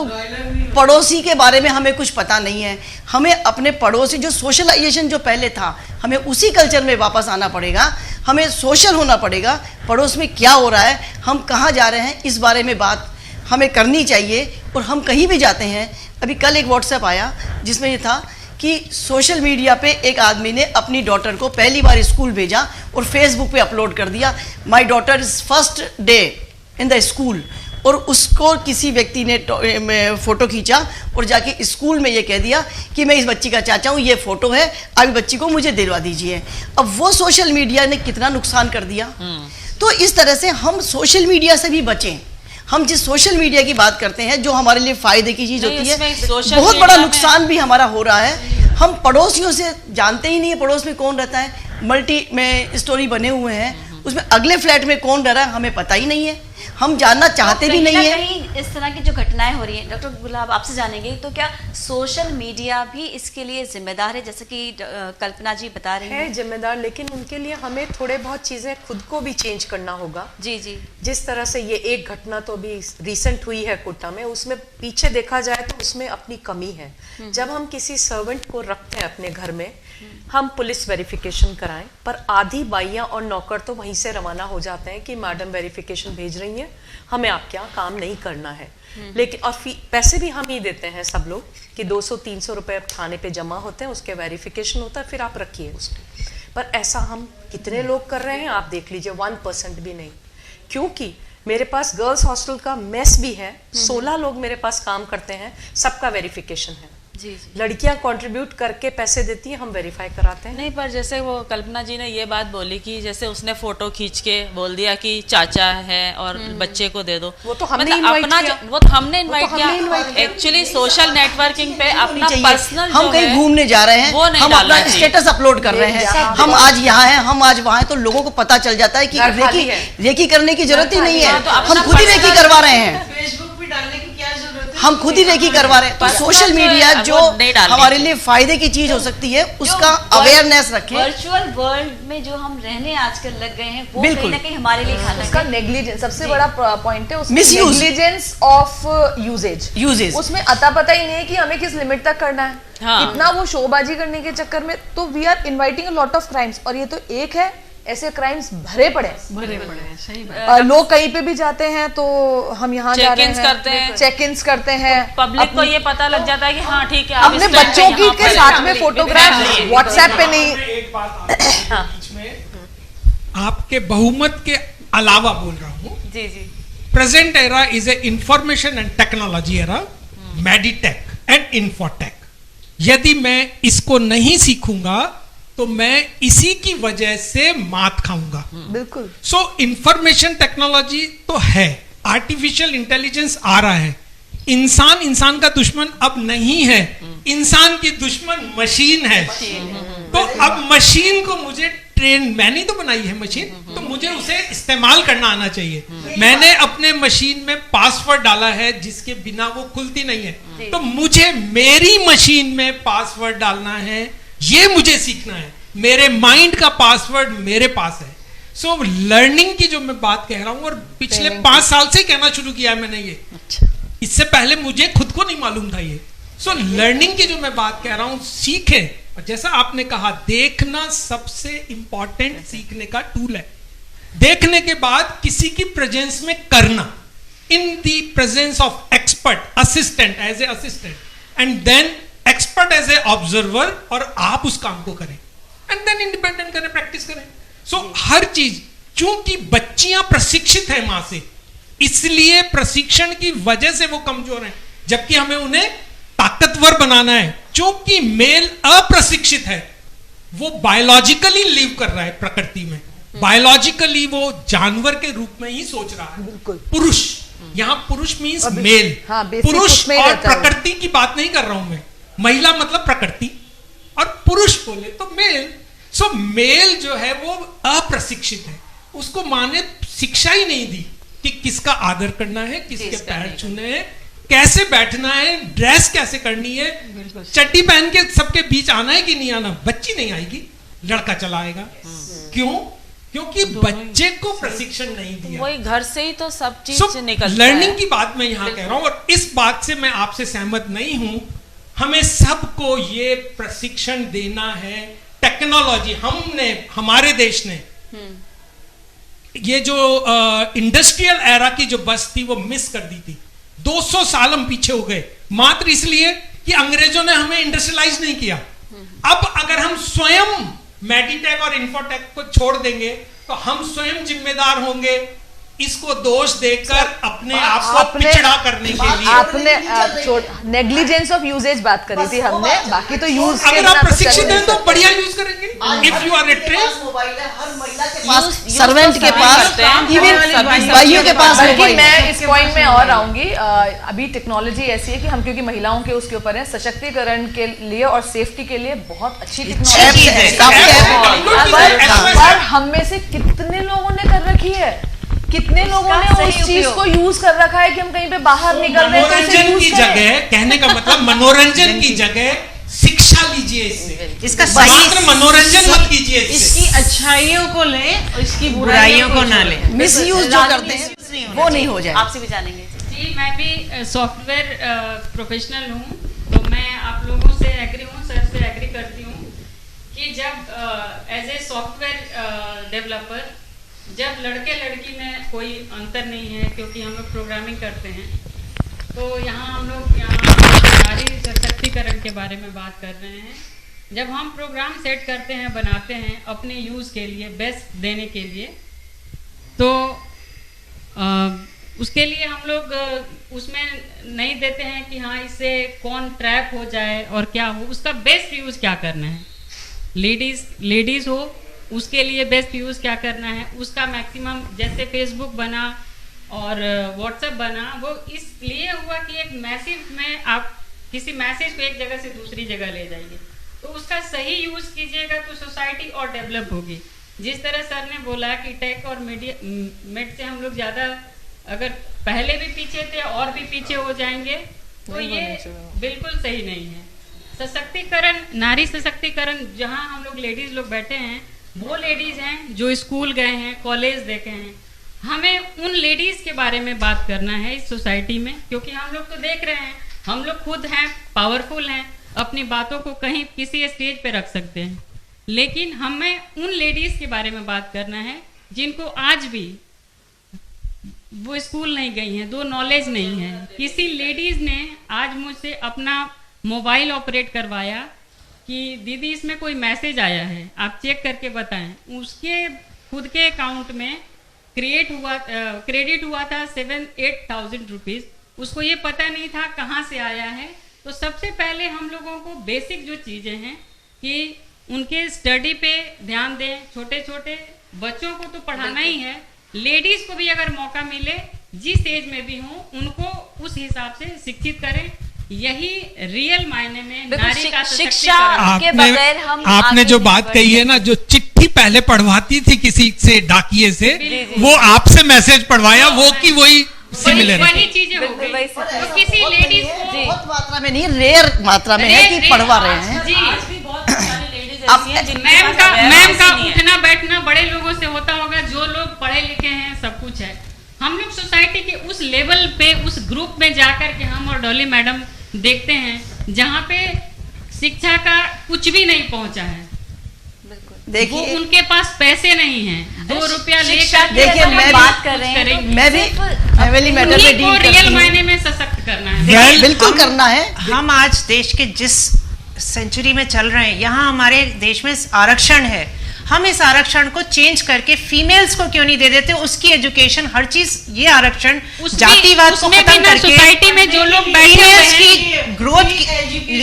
B: पड़ोसी के बारे में हमें कुछ पता नहीं है। हमें अपने पड़ोसी, जो सोशलाइजेशन जो पहले था, हमें उसी कल्चर में वापस आना पड़ेगा। हमें सोशल होना पड़ेगा, पड़ोस में क्या हो रहा है, हम कहाँ जा रहे हैं, इस बारे में बात हमें करनी चाहिए। और हम कहीं भी जाते हैं, अभी कल एक व्हाट्सएप आया जिसमें ये था कि सोशल मीडिया पे एक आदमी ने अपनी डॉटर को पहली बार स्कूल भेजा और फेसबुक पे अपलोड कर दिया, my daughter is first day in the school. और उसको किसी व्यक्ति ने फ़ोटो खींचा और जाके स्कूल में ये कह दिया कि मैं इस बच्ची का चाचा हूँ, ये फ़ोटो है, अभी बच्ची को मुझे दिलवा दीजिए। अब वो सोशल मीडिया ने कितना नुकसान कर दिया। तो इस तरह से हम सोशल मीडिया से भी बचें। हम जिस सोशल मीडिया की बात करते हैं, जो हमारे लिए फ़ायदे की चीज़ होती है, बहुत बड़ा नुकसान भी हमारा हो रहा है। हम पड़ोसियों से जानते ही नहीं है पड़ोस में कौन रहता है। मल्टी में स्टोरी बने हुए हैं, उसमें अगले फ्लैट में कौन रह रहा है हमें पता ही नहीं है, हम जानना चाहते भी नहीं है।
A: कहीं इस तरह की जो घटनाएं हो रही हैं, डॉक्टर गुलाब आपसे जानेंगे, तो क्या सोशल मीडिया भी इसके लिए जिम्मेदार है, जैसे कि कल्पना जी बता रही हैं?
C: जिम्मेदार, लेकिन उनके लिए हमें थोड़े बहुत चीज़ें खुद को भी चेंज करना होगा।
A: जी जी।
C: जिस तरह से ये एक घटना तो अभी रिसेंट हुई है कोटा में, उसमें पीछे देखा जाए तो उसमें अपनी कमी है। जब हम किसी सर्वेंट को रखते हैं अपने घर में, हम पुलिस वेरिफिकेशन कराएं, पर आधी बाइयां और नौकर तो वहीं से रवाना हो जाते हैं कि मैडम वेरिफिकेशन भेज रही हैं, हमें आपके यहाँ काम नहीं करना है। लेकिन और पैसे भी हम ही देते हैं सब लोग कि 200-300 रुपए थाने पे जमा होते हैं, उसके वेरिफिकेशन होता है, फिर आप रखिए उसको। पर ऐसा हम कितने लोग कर रहे हैं आप देख लीजिए, 1% भी नहीं। क्योंकि मेरे पास गर्ल्स हॉस्टल का मेस भी है, 16 लोग मेरे पास काम करते हैं, सबका वेरिफिकेशन है।
A: जी।
C: लड़कियां कंट्रीब्यूट करके पैसे देती हैं, हम वेरीफाई कराते हैं।
H: नहीं, पर जैसे वो कल्पना जी ने ये बात बोली कि जैसे उसने फोटो खींच के बोल दिया कि चाचा है और बच्चे को दे दो,
C: वो तो हमने
H: मतलब
C: इनवाइट
H: अपना
C: किया।
H: वो तो हमने इनवाइट किया। एक्चुअली सोशल नेटवर्किंग पे अपना पर्सनल
B: हम कहीं घूमने जा रहे हैं,
H: वो नहीं
B: हम
H: डालना
B: अपना
H: चाहिए।
B: स्टेटस अपलोड कर रहे हैं, हम आज यहाँ हैं, हम आज वहाँ हैं, तो लोगों को पता चल जाता है कि रेकी करने की जरूरत ही नहीं है, हम खुद ही रेकी करवा रहे हैं,
D: फेसबुक पे डालने की क्या जरूरत है?
B: हम खुद ही रेकी करवा रहे हैं। तो सोशल मीडिया जो हमारे लिए फायदे की चीज हो सकती है, उसका अवेयरनेस रखें।
A: वर्चुअल वर्ल्ड में जो हम रहने आजकल लग गए हैं, वो
B: बिल्कुल।
A: कहीं ना कहीं हमारे लिए घातक
G: उसका
A: है।
G: नेग्लिजेंस सबसे बड़ा पॉइंट है, उसमें
B: Misuse।
G: Negligence of usage. उसमें अता पता ही नहीं है कि हमें किस लिमिट तक करना है।
H: हाँ।
G: इतना वो शोबाजी करने के चक्कर में तो we are inviting a lot of crimes, और ये तो एक है, ऐसे क्राइम्स भरे पड़े हैं।
D: सही बात।
G: लोग कहीं पे भी जाते हैं तो हम यहाँ जा रहे
H: Check-ins
G: हैं,
H: करते हैं।
G: चेक इन करते हैं,
H: पब्लिक को ये पता लग जाता है कि हाँ ठीक है, आप
G: अपने
H: इस time पे
G: बच्चों की
H: यहाँ
G: के
H: पर
G: साथ
H: हैं।
G: में फोटोग्राफ व्हाट्सएप पे नहीं।
F: मैं एक बात आपके बीच में आपके बहुमत के अलावा बोल रहा हूँ।
A: जी जी।
F: Present era is a information and technology era, meditech and infotech. यदि मैं इसको नहीं सीखूंगा तो मैं इसी की वजह से मात खाऊंगा।
G: बिल्कुल।
F: सो इंफॉर्मेशन टेक्नोलॉजी तो है, आर्टिफिशियल इंटेलिजेंस आ रहा है, इंसान का दुश्मन अब नहीं है, इंसान की दुश्मन मशीन है। तो अब मशीन को मुझे ट्रेन, मैंने तो बनाई है मशीन, तो मुझे उसे इस्तेमाल करना आना चाहिए। मैंने अपने मशीन में पासवर्ड डाला है जिसके बिना वो खुलती नहीं है, तो मुझे मेरी मशीन में पासवर्ड डालना है, ये मुझे सीखना है। मेरे माइंड का पासवर्ड मेरे पास है। सो लर्निंग की जो मैं बात कह रहा हूं, और पिछले 5 साल से कहना शुरू किया है मैंने ये, इससे पहले मुझे खुद को नहीं मालूम था ये। सो लर्निंग की जो मैं बात कह रहा हूं, सीखें। और जैसा आपने कहा, देखना सबसे इंपॉर्टेंट सीखने का टूल है। देखने के बाद किसी की प्रेजेंस में करना, in the presence of expert, assistant, as a assistant, and then expert as a observer, और आप उस काम को करें, एंड देन इंडिपेंडेंट करें, प्रैक्टिस करें। सो हर चीज, चूंकि बच्चियां प्रशिक्षित है मां से, इसलिए प्रशिक्षण की वजह से वो कमजोर हैं, जबकि हमें उन्हें ताकतवर बनाना है। क्योंकि मेल अप्रशिक्षित है, वो बायोलॉजिकली लिव कर रहा है प्रकृति में, बायोलॉजिकली वो जानवर के रूप में ही सोच रहा है। पुरुष, यहाँ पुरुष मीन्स मेल,
G: हाँ, basic
F: पुरुष
G: उसमें ही
F: और
G: रहता है।
F: प्रकृति की बात नहीं कर रहा हूं मैं, महिला मतलब प्रकृति, और पुरुष बोले तो मेल। सो मेल जो है वो अप्रशिक्षित है, उसको माँ ने शिक्षा ही नहीं दी कि किसका आदर करना है, किसके पैर छूने हैं, कैसे बैठना है, ड्रेस कैसे करनी है, चड्डी पहन के सबके बीच आना है कि नहीं आना। बच्ची नहीं आएगी, लड़का चला आएगा। क्यों? क्योंकि बच्चे को प्रशिक्षण नहीं दिया।
H: वही घर से ही तो सब चीज निकलता है।
F: लर्निंग की बात मैं यहाँ कह रहा हूँ, और इस बात से मैं आपसे सहमत नहीं हूं। हमें सबको ये प्रशिक्षण देना है। टेक्नोलॉजी, हमने, हमारे देश ने ये जो इंडस्ट्रियल एरा की जो बस थी वो मिस कर दी थी। 200 साल हम पीछे हो गए, मात्र इसलिए कि अंग्रेजों ने हमें इंडस्ट्रियलाइज नहीं किया। अब अगर हम स्वयं मेडिटेक और इंफोटेक को छोड़ देंगे तो हम स्वयं जिम्मेदार होंगे इसको दोष देकर अपने आप को पिछड़ा करने के लिए।
G: आपने नेग्लिजेंस ऑफ यूजेज बात करी थी हमने, बाकी तो यूज
F: अगर आप प्रशिक्षित हैं तो बढ़िया यूज करेंगे। If you are a train,
B: mobile है, हर महिला के पास, सर्वेंट के पास, इवन भाइयों के पास
G: बल्कि
B: मोबाइल है।
G: मैं इस पॉइंट में और आऊंगी। अभी टेक्नोलॉजी ऐसी है कि हम, क्योंकि महिलाओं के उसके ऊपर है, सशक्तिकरण के लिए और सेफ्टी के लिए बहुत अच्छी टेक्नोलॉजी है, पर हम में से कितने लोगों ने कर रखी है, कितने लोगों ने उस चीज को यूज कर रखा है कि हम कहीं पे बाहर निकल रहे हैं तो उसे
F: मनोरंजन
G: use
F: की
G: करें।
F: जगह, कहने का मतलब मनोरंजन की जगह शिक्षा लीजिए इससे।
E: इसका
F: मात्र मनोरंजन मत कीजिए
D: इसकी
F: इससे।
D: अच्छाइयों को लें, इसकी
E: बुराइयों को ना ले।
B: मिस यूज जो करते हैं वो नहीं हो जाए।
A: आपसे भी जानेंगे।
I: जी, मैं भी सॉफ्टवेयर प्रोफेशनल हूँ, तो मैं आप लोगों से एग्री हूँ, सर से एग्री करती हूँ कि जब एज ए सॉफ्टवेयर डेवलपर, जब लड़के लड़की में कोई अंतर नहीं है, क्योंकि हम लोग प्रोग्रामिंग करते हैं, तो यहाँ हम लोग नारी सशक्तिकरण के बारे में बात कर रहे हैं। जब हम प्रोग्राम सेट करते हैं, बनाते हैं अपने यूज़ के लिए, बेस्ट देने के लिए, तो उसके लिए हम लोग उसमें नहीं देते हैं कि हाँ इससे कौन ट्रैप हो जाए और क्या हो, उसका बेस्ट यूज क्या करना है। लेडीज हो उसके लिए बेस्ट यूज क्या करना है, उसका मैक्सिमम, जैसे फेसबुक बना और व्हाट्सएप बना, वो इसलिए हुआ कि एक मैसेज में आप किसी मैसेज को एक जगह से दूसरी जगह ले जाइए, तो उसका सही यूज कीजिएगा तो सोसाइटी और डेवलप होगी। जिस तरह सर ने बोला कि टेक और मेड से हम लोग ज़्यादा अगर पहले भी पीछे थे और भी पीछे हो जाएंगे, तो ये बिल्कुल सही नहीं है। सशक्तिकरण, नारी सशक्तिकरण, जहाँ हम लोग लेडीज लोग बैठे हैं, वो लेडीज हैं जो स्कूल गए हैं, कॉलेज देखे हैं। हमें उन लेडीज के बारे में बात करना है इस सोसाइटी में, क्योंकि हम लोग तो देख रहे हैं, हम लोग खुद हैं, पावरफुल हैं, अपनी बातों को कहीं किसी स्टेज पे रख सकते हैं, लेकिन हमें उन लेडीज के बारे में बात करना है जिनको आज भी वो स्कूल नहीं गई हैं, दो नॉलेज नहीं है। किसी लेडीज ने आज मुझसे अपना मोबाइल ऑपरेट करवाया कि दीदी इसमें कोई मैसेज आया है, आप चेक करके बताएं। उसके खुद के अकाउंट में क्रेडिट हुआ था 7-8,000 रुपीज़, उसको ये पता नहीं था कहाँ से आया है। तो सबसे पहले हम लोगों को बेसिक जो चीज़ें हैं कि उनके स्टडी पे ध्यान दें, छोटे छोटे बच्चों को तो पढ़ाना ही है, लेडीज को भी अगर मौका मिले जिस एज में भी हो उनको उस हिसाब से शिक्षित करें। यही रियल मायने में नारी का
A: शिक्षा के बगैर हम
F: आपने जो बात कही है ना, जो चिट्ठी पहले पढ़वाती थी किसी से, डाकिए से, वो आपसे मैसेज पढ़वाया, वो की वही सिमिलर
I: वही चीजें हो गई। तो किसी लेडीज को
B: बहुत मात्रा में नहीं, रेयर मात्रा में है कि पढ़वा रहे हैं।
I: जी,
H: मैम
I: का उठना बैठना बड़े लोगों से होता होगा, जो लोग पढ़े लिखे हैं, सब कुछ है। हम लोग सोसाइटी के उस लेवल पे, उस ग्रुप में जाकर के हम और डॉली मैडम देखते हैं जहाँ पे शिक्षा का कुछ भी नहीं पहुँचा है। देखिए, वो उनके पास पैसे नहीं हैं, 2 रुपया लेकर,
B: देखिए मैं
A: बात कर रहे हैं,
B: मैं भी फैमिली मैटर में डील करती
I: रियल
B: हूँ।
I: मायने में सशक्त करना है।
B: बिल्कुल करना है।
E: हम आज देश के जिस सेंचुरी में चल रहे हैं, यहाँ हमारे देश में आरक्षण है, हम इस आरक्षण को चेंज करके फीमेल्स को क्यों नहीं दे देते? उसकी एजुकेशन, हर चीज, ये आरक्षण जातिवाद को खत्म करके
I: सोसाइटी में जो लोग बैठे हैं
E: की ग्रोथ की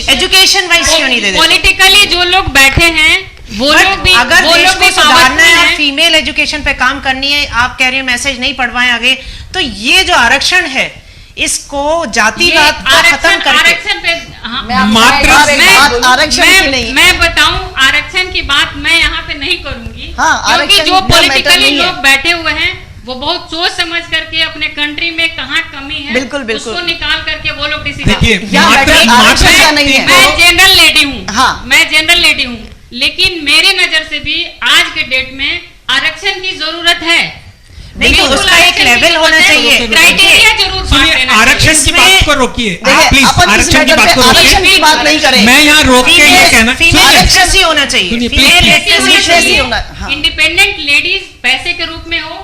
E: एजुकेशन वाइज क्यों नहीं दे देते?
I: पॉलिटिकली जो लोग बैठे हैं वो लोग भी,
E: अगर
I: वो
E: देश
I: लोग
E: को
I: भी
E: सुधारना है,
I: powerful हैं।
E: फीमेल एजुकेशन पे काम करनी है, आप कह रहे हो मैसेज नहीं पढ़वाएं आगे, तो ये जो आरक्षण है इसको जातिवाद को खत्म करके
I: आरक्षण पे
B: आरक्षण की नहीं,
I: मैं बताऊं, आरक्षण की बात मैं यहाँ पे नहीं करूंगी,
B: हाँ,
I: क्योंकि जो
B: आरक्षण
I: पॉलिटिकली
B: नहीं है।
I: लोग बैठे हुए हैं वो बहुत सोच समझ करके अपने कंट्री में कहाँ कमी है,
B: बिल्कुल, बिल्कुल।
I: उसको निकाल करके वो लोग डिसीजन।
F: देखिए,
B: आरक्षण का नहीं है।
I: मैं जनरल लेडी हूँ,
B: हाँ।
I: मैं जनरल लेडी हूँ, लेकिन मेरे नजर से भी आज के डेट में आरक्षण की जरूरत है।
E: नहीं, तो उसका एक लेवल होना चाहिए,
I: क्राइटेरिया जरूर
F: सुनिए, आरक्षण की बात को रोकिए, प्लीज आरक्षण की बात को
B: आरक्षण की बात नहीं करें।
F: मैं यहाँ रोक के ये कहना,
E: आरक्षण ही होना चाहिए,
F: सुनिए,
I: इंडिपेंडेंट लेडीज पैसे के रूप में हो,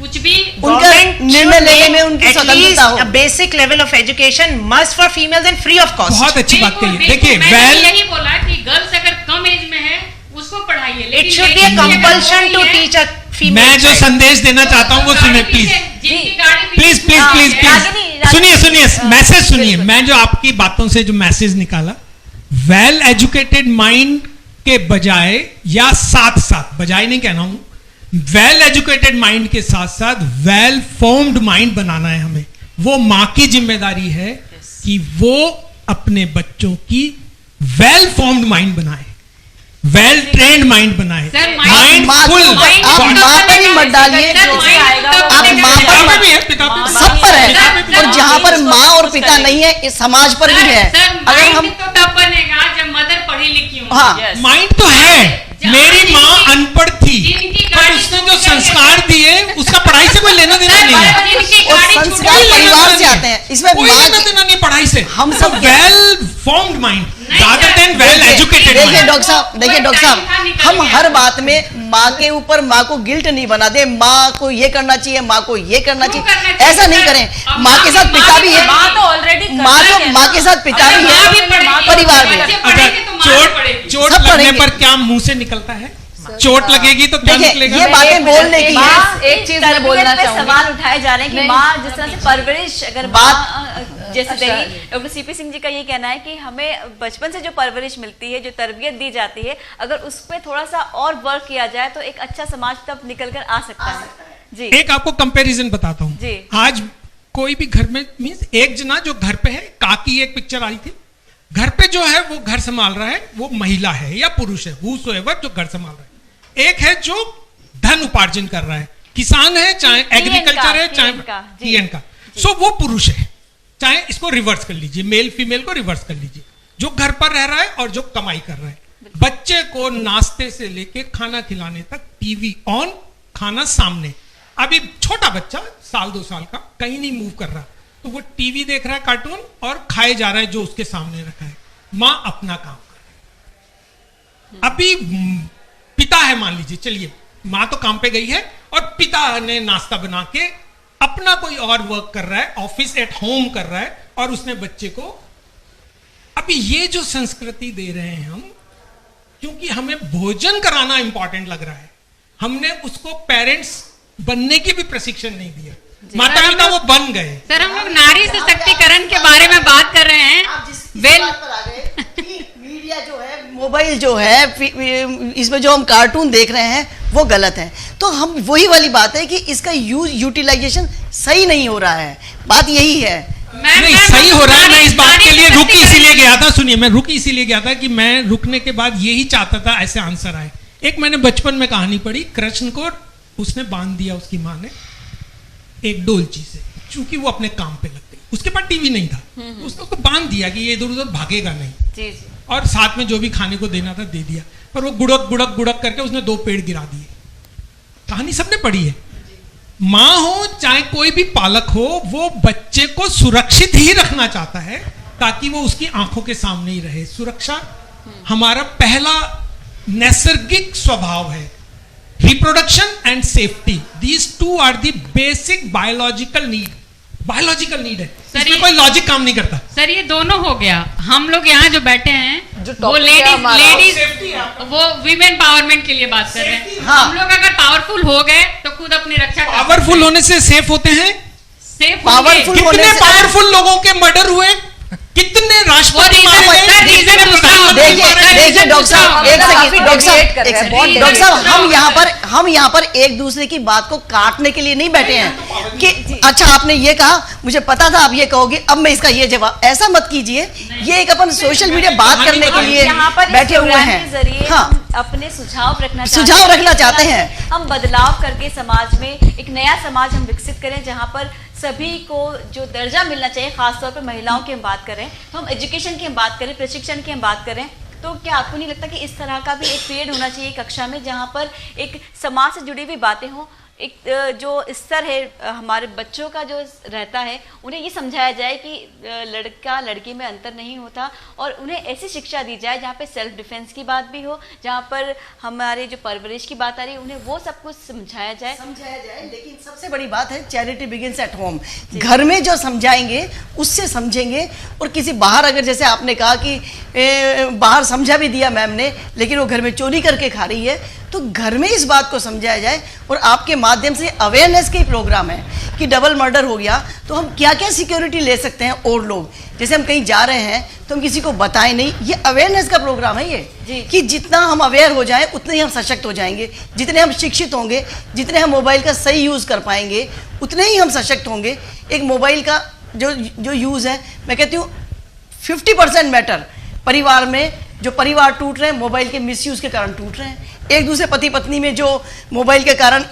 I: कुछ भी
B: उनका निर्णय लेने में उनकी स्वतंत्रता हो।
E: Basic level of education must for females and free of cost.
F: बहुत अच्छी बात कही। देखिए,
I: मैंने यही बोला कि गर्ल्स अगर कम एज में है उसको पढ़ाइए,
E: it should be a compulsion to teach a female.
F: मैं जो संदेश देना चाहता हूँ वो सुनिए please, please please please please सुनिए, मैसेज सुनिए। मैं जो आपकी बातों से जो मैसेज निकाला, वेल एजुकेटेड माइंड के बजाय, या साथ साथ, बजाय नहीं कहना हूं, वेल एजुकेटेड माइंड के साथ साथ वेल फॉर्म्ड माइंड बनाना है हमें। वो माँ की जिम्मेदारी है कि वो अपने बच्चों की वेल फॉर्म्ड माइंड बनाए, वेल ट्रेन्ड माइंड बनाए, माइंडफुल।
B: आप माँ पर ही मत डालिए, आप माँ पर मत, सब पर है, और जहाँ पर माँ और पिता नहीं है, इस समाज पर भी है।
I: अगर हम तो तब बनेगा जब मदर पढ़ी लिखी हो।
B: हाँ,
F: माइंड तो है। मेरी माँ अनपढ़ थी, पर उसने जो संस्कार दिए उसका पढ़ाई से कोई लेना देना नहीं है।
B: और संस्कार परिवार से आते हैं, इसमें
F: कोई
B: माँ
F: लेना देना नहीं पढ़ाई से।
B: हम सब
F: well formed mind rather than well educated
B: देखिए
F: mind।
B: डॉक्टर साहब, हम हर बात में माँ के ऊपर माँ को गिल्ट नहीं बना दे, माँ को ये करना चाहिए, माँ को ये करना चाहिए, ऐसा नहीं करें। माँ के साथ पिता भी है,
A: माँ तो ऑलरेडी
B: माँ के साथ पिता भी है, परिवार में।
F: अच्छा, चोट लगने पर क्या मुंह से निकलता है? चोट लगेगी तो क्या
B: देखिए,
F: निकलेगा?
B: ये बातें बोलने की है।
G: एक चीज मैं बोलना
A: पे
G: चाहूंगी।
A: सवाल उठाए जा रहे हैं कि माँ जिस तरह से परवरिश, अगर माँ जैसे देगी, डॉक्टर सीपी सिंह जी का ये कहना है कि हमें बचपन से जो परवरिश मिलती है, जो तरबियत दी जाती है, अगर उस पर थोड़ा सा और वर्क किया जाए तो एक अच्छा समाज तब निकल कर आ सकता है। जी,
F: एक आपको कंपैरिजन बताता हूँ।
A: जी।
F: आज कोई भी घर में मीन्स एक जना जो घर पे है, काकी एक पिक्चर आई थी, घर पे जो है वो घर संभाल रहा है, वो महिला है या पुरुष है, whosoever जो घर संभाल रहा है। एक है जो धन उपार्जन कर रहा है, किसान है, चाहे एग्रीकल्चर है, चाहे टीएन का, सो वो पुरुष है। चाहे इसको रिवर्स कर लीजिए, मेल फीमेल को रिवर्स कर लीजिए, जो घर पर रह रहा है और जो कमाई कर रहा है। बच्चे को नाश्ते से लेके खाना खिलाने तक टीवी ऑन, खाना सामने। अभी छोटा बच्चा 1-2 साल का कहीं नहीं मूव कर रहा, तो वो टीवी देख रहा है कार्टून और खाए जा रहा है जो उसके सामने रखा है। माँ अपना काम कर रही है। अभी पिता है, मान लीजिए, चलिए माँ तो काम पे गई है और पिता ने नाश्ता बना के अपना कोई और वर्क कर रहा है, ऑफिस एट होम कर रहा है, और उसने बच्चे को, अभी ये जो संस्कृति दे रहे हैं हम, क्योंकि हमें भोजन कराना इंपॉर्टेंट लग रहा है, हमने उसको पेरेंट्स बनने की भी प्रशिक्षण नहीं दिया। माता पिता वो बन गए।
I: सर, हम लोग नारी सशक्तिकरण के बारे में बात कर रहे हैं।
B: मीडिया जो है, मोबाइल जो है, इसमें जो हम कार्टून देख रहे हैं वो गलत है। तो हम वही वाली बात है कि इसका यूटिलाइजेशन सही नहीं हो रहा है, बात यही है।
F: नहीं सही हो रहा है। मैं इस बात के लिए रुकी इसीलिए गया था, सुनिए, मैं रुकी इसीलिए गया था कि मैं रुकने के बाद यही चाहता था ऐसे आंसर आए। एक मैंने बचपन में कहानी पढ़ी, कृष्ण को उसने बांध दिया उसकी माँ ने एक डोलची से, चूंकि वो अपने काम पे लग गई, उसके पास टीवी नहीं था, उसने उसको बांध दिया कि ये इधर उधर भागेगा नहीं।
A: जी, जी।
F: और साथ में जो भी खाने को देना था दे दिया, पर वो गुड़क गुड़क गुड़क करके उसने 2 पेड़ गिरा दिए। कहानी सबने पढ़ी है। माँ हो चाहे कोई भी पालक हो, वो बच्चे को सुरक्षित ही रखना चाहता है ताकि वो उसकी आंखों के सामने ही रहे। सुरक्षा हमारा पहला नैसर्गिक स्वभाव है। Reproduction and safety, these 2 are the basic biological need. Biological need है, इसमें कोई लॉजिक काम नहीं करता।
I: सर, ये दोनों हो गया। हम लोग यहाँ जो बैठे हैं
G: जो
I: वो लेडीज वो वीमेन पावरमेंट के लिए बात कर रहे हैं।
B: हाँ।
I: हम लोग अगर पावरफुल हो गए तो खुद अपनी रक्षा कर
F: पावरफुल होने से सेफ होते हैं।
I: सेफ
B: पावरफुल
F: कितने पावरफुल लोगों के मर्डर हुए, कितने राष्ट्रपति मारे गए,
B: देखिए डॉक्टर साहब, एक सेकंड डॉक्टर साहब, हम यहाँ पर एक दूसरे की बात को काटने के लिए नहीं बैठे हैं कि अच्छा आपने ये कहा, मुझे पता था आप ये कहोगे, अब मैं इसका ये जवाब, ऐसा मत कीजिए। ये एक अपन सोशल मीडिया बात करने के लिए बैठे हुए हैं। हाँ,
A: अपने सुझाव
B: रखना चाहते हैं।
A: हम बदलाव करके समाज में एक नया समाज हम विकसित करें, जहाँ पर सभी को जो दर्जा मिलना चाहिए, खासतौर पर महिलाओं की हम बात करें, तो हम एजुकेशन की हम बात करें, प्रशिक्षण की हम बात करें, तो क्या आपको नहीं लगता कि इस तरह का भी एक पीरियड होना चाहिए कक्षा में, जहाँ पर एक समाज से जुड़ी हुई बातें हों, एक जो स्तर है हमारे बच्चों का जो रहता है, उन्हें ये समझाया जाए कि लड़का लड़की में अंतर नहीं होता, और उन्हें ऐसी शिक्षा दी जाए जहाँ पे सेल्फ डिफेंस की बात भी हो, जहाँ पर हमारे जो परवरिश की बात आ रही है, उन्हें वो सब कुछ समझाया जाए।
B: लेकिन सबसे बड़ी बात है चैरिटी बिगिंस एट होम। घर में जो समझाएंगे उससे समझेंगे, और किसी बाहर, अगर जैसे आपने कहा कि बाहर समझा भी दिया मैम ने, लेकिन वो घर में चोरी करके खा रही है, तो घर में इस बात को समझाया जाए। और आपके माध्यम से अवेयरनेस के प्रोग्राम है कि डबल मर्डर हो गया तो हम क्या क्या सिक्योरिटी ले सकते हैं, और लोग जैसे हम कहीं जा रहे हैं तो हम किसी को बताएं नहीं, ये अवेयरनेस का प्रोग्राम है ये, कि जितना हम अवेयर हो जाएं उतने ही हम सशक्त हो जाएंगे। जितने हम शिक्षित होंगे, जितने हम मोबाइल का सही यूज़ कर पाएंगे, उतने ही हम सशक्त होंगे। एक मोबाइल का जो यूज़ है, मैं कहती हूँ 50% मैटर परिवार में, जो परिवार टूट रहे हैं मोबाइल के मिसयूज के कारण टूट रहे हैं। एक दूसरे पति पत्नी में जो मोबाइल के कारण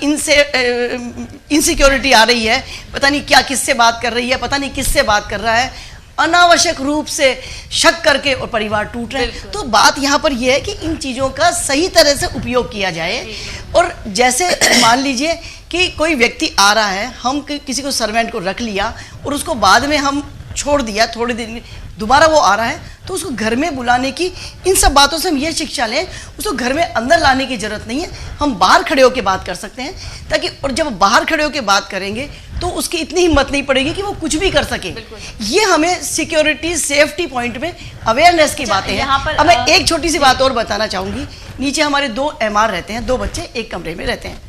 B: इनसिक्योरिटी आ रही है, पता नहीं क्या किससे बात कर रही है, पता नहीं किससे बात कर रहा है, अनावश्यक रूप से शक करके और परिवार टूट रहे हैं। तो बात यहाँ पर यह है कि इन चीज़ों का सही तरह से उपयोग किया जाए। और जैसे मान लीजिए कि कोई व्यक्ति आ रहा है, हम किसी को सर्वेंट को रख लिया और उसको बाद में हम छोड़ दिया, थोड़े दिन दोबारा वो आ रहा है, तो उसको घर में बुलाने की, इन सब बातों से हम ये शिक्षा लें, उसको घर में अंदर लाने की जरूरत नहीं है। हम बाहर खड़े होकर बात कर सकते हैं, ताकि, और जब बाहर खड़े होकर बात करेंगे तो उसकी इतनी हिम्मत नहीं पड़ेगी कि वो कुछ भी कर सके। ये हमें सिक्योरिटी सेफ्टी पॉइंट में अवेयरनेस की बातें हैं। अब मैं एक छोटी सी बात और बताना चाहूँगी। नीचे हमारे 2 MR रहते हैं, 2 बच्चे एक कमरे में रहते हैं।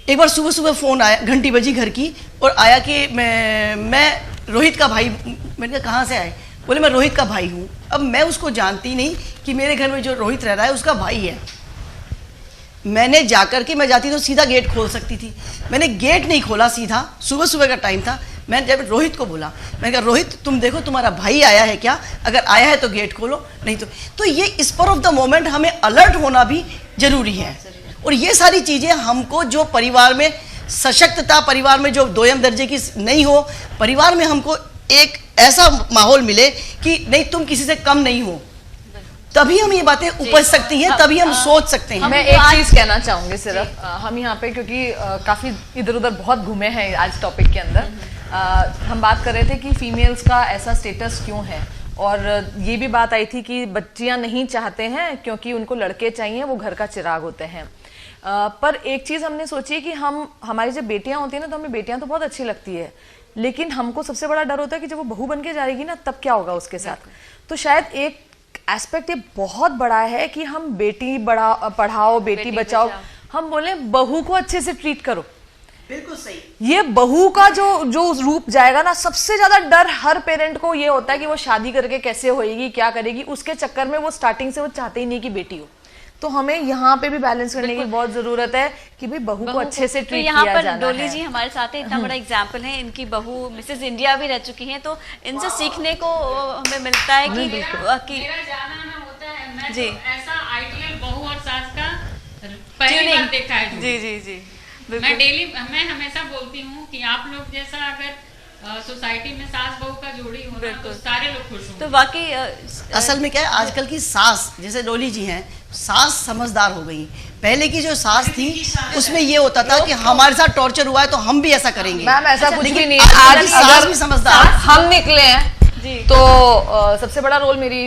B: एक बार सुबह सुबह फ़ोन आया, घंटी बजी घर की, और आया कि मैं रोहित का भाई। मैंने कहा कहाँ से आए? बोले मैं रोहित का भाई हूँ। अब मैं उसको जानती नहीं कि मेरे घर में जो रोहित रह रहा है उसका भाई है। मैंने जाकर के, मैं जाती तो सीधा गेट खोल सकती थी, मैंने गेट नहीं खोला, सीधा सुबह सुबह का टाइम था, मैंने जब रोहित को बोला, मैंने कहा रोहित तुम देखो तुम्हारा भाई आया है क्या, अगर आया है तो गेट खोलो, नहीं तो ये स्पर ऑफ द मोमेंट हमें अलर्ट होना भी जरूरी है। और ये सारी चीज़ें हमको, जो परिवार में सशक्तता, परिवार में जो दोयम दर्जे की नहीं हो, परिवार में हमको एक ऐसा माहौल मिले कि नहीं तुम किसी से कम नहीं हो, तभी हम ये बातें उपज सकती हैं, तभी हम सोच सकते हैं।
G: मैं एक चीज कहना चाहूंगी सिर्फ, हम यहाँ पे क्योंकि काफी इधर उधर बहुत घूमे हैं आज टॉपिक के अंदर, हम बात कर रहे थे कि फीमेल्स का ऐसा स्टेटस क्यों है, और ये भी बात आई थी कि बच्चियां नहीं चाहते हैं क्योंकि उनको लड़के चाहिए, वो घर का चिराग होते हैं। पर एक चीज हमने सोची कि हमारी जब बेटियां होती है ना, तो हमें बेटियां तो बहुत अच्छी लगती है, लेकिन हमको सबसे बड़ा डर होता है कि जब वो बहू बन के जाएगी ना, तब क्या होगा उसके साथ। तो शायद एक एस्पेक्ट ये बहुत बड़ा है कि हम बेटी पढ़ाओ, बेटी बचाओ, हम बोले बहू को अच्छे से ट्रीट करो।
B: बिल्कुल सही।
G: ये बहू का जो रूप जाएगा ना, सबसे ज्यादा डर हर पेरेंट को ये होता है कि वो शादी करके कैसे होएगी, क्या करेगी, उसके चक्कर में वो स्टार्टिंग से वो चाहते ही नहीं कि बेटी हो। तो हमें यहाँ पे भी बैलेंस करने की बहुत जरूरत है कि भाई बहू को अच्छे से ट्रीट किया जाना है।
A: यहाँ पर डोली जी हमारे साथ है, इतना बड़ा एग्जाम्पल है, इनकी बहू मिसेस इंडिया भी रह चुकी हैं, तो इनसे सीखने को हमें मिलता है कि
I: मेरा जाना ना होता है, मैं
A: जी,
I: तो ऐसा आइडियल बहू और सास का पहली बार देखा है।
A: जी जी जी,
I: मैं हमेशा बोलती हूँ कि आप लोग जैसा अगर सोसाइटी में सास बहू का जोड़ी होना, तो सारे लोग खुश होंगे।
A: तो वाकई
B: असल में क्या है, आजकल की सास, जैसे डोली जी हैं, सास समझदार हो गई। पहले की जो सास थी उसमें ये होता था कि हमारे साथ टॉर्चर हुआ है तो हम भी ऐसा करेंगे।
G: मैम ऐसा कुछ भी नहीं
B: है,
G: आज
B: सास भी समझदार।
G: हम निकले हैं तो सबसे बड़ा रोल मेरी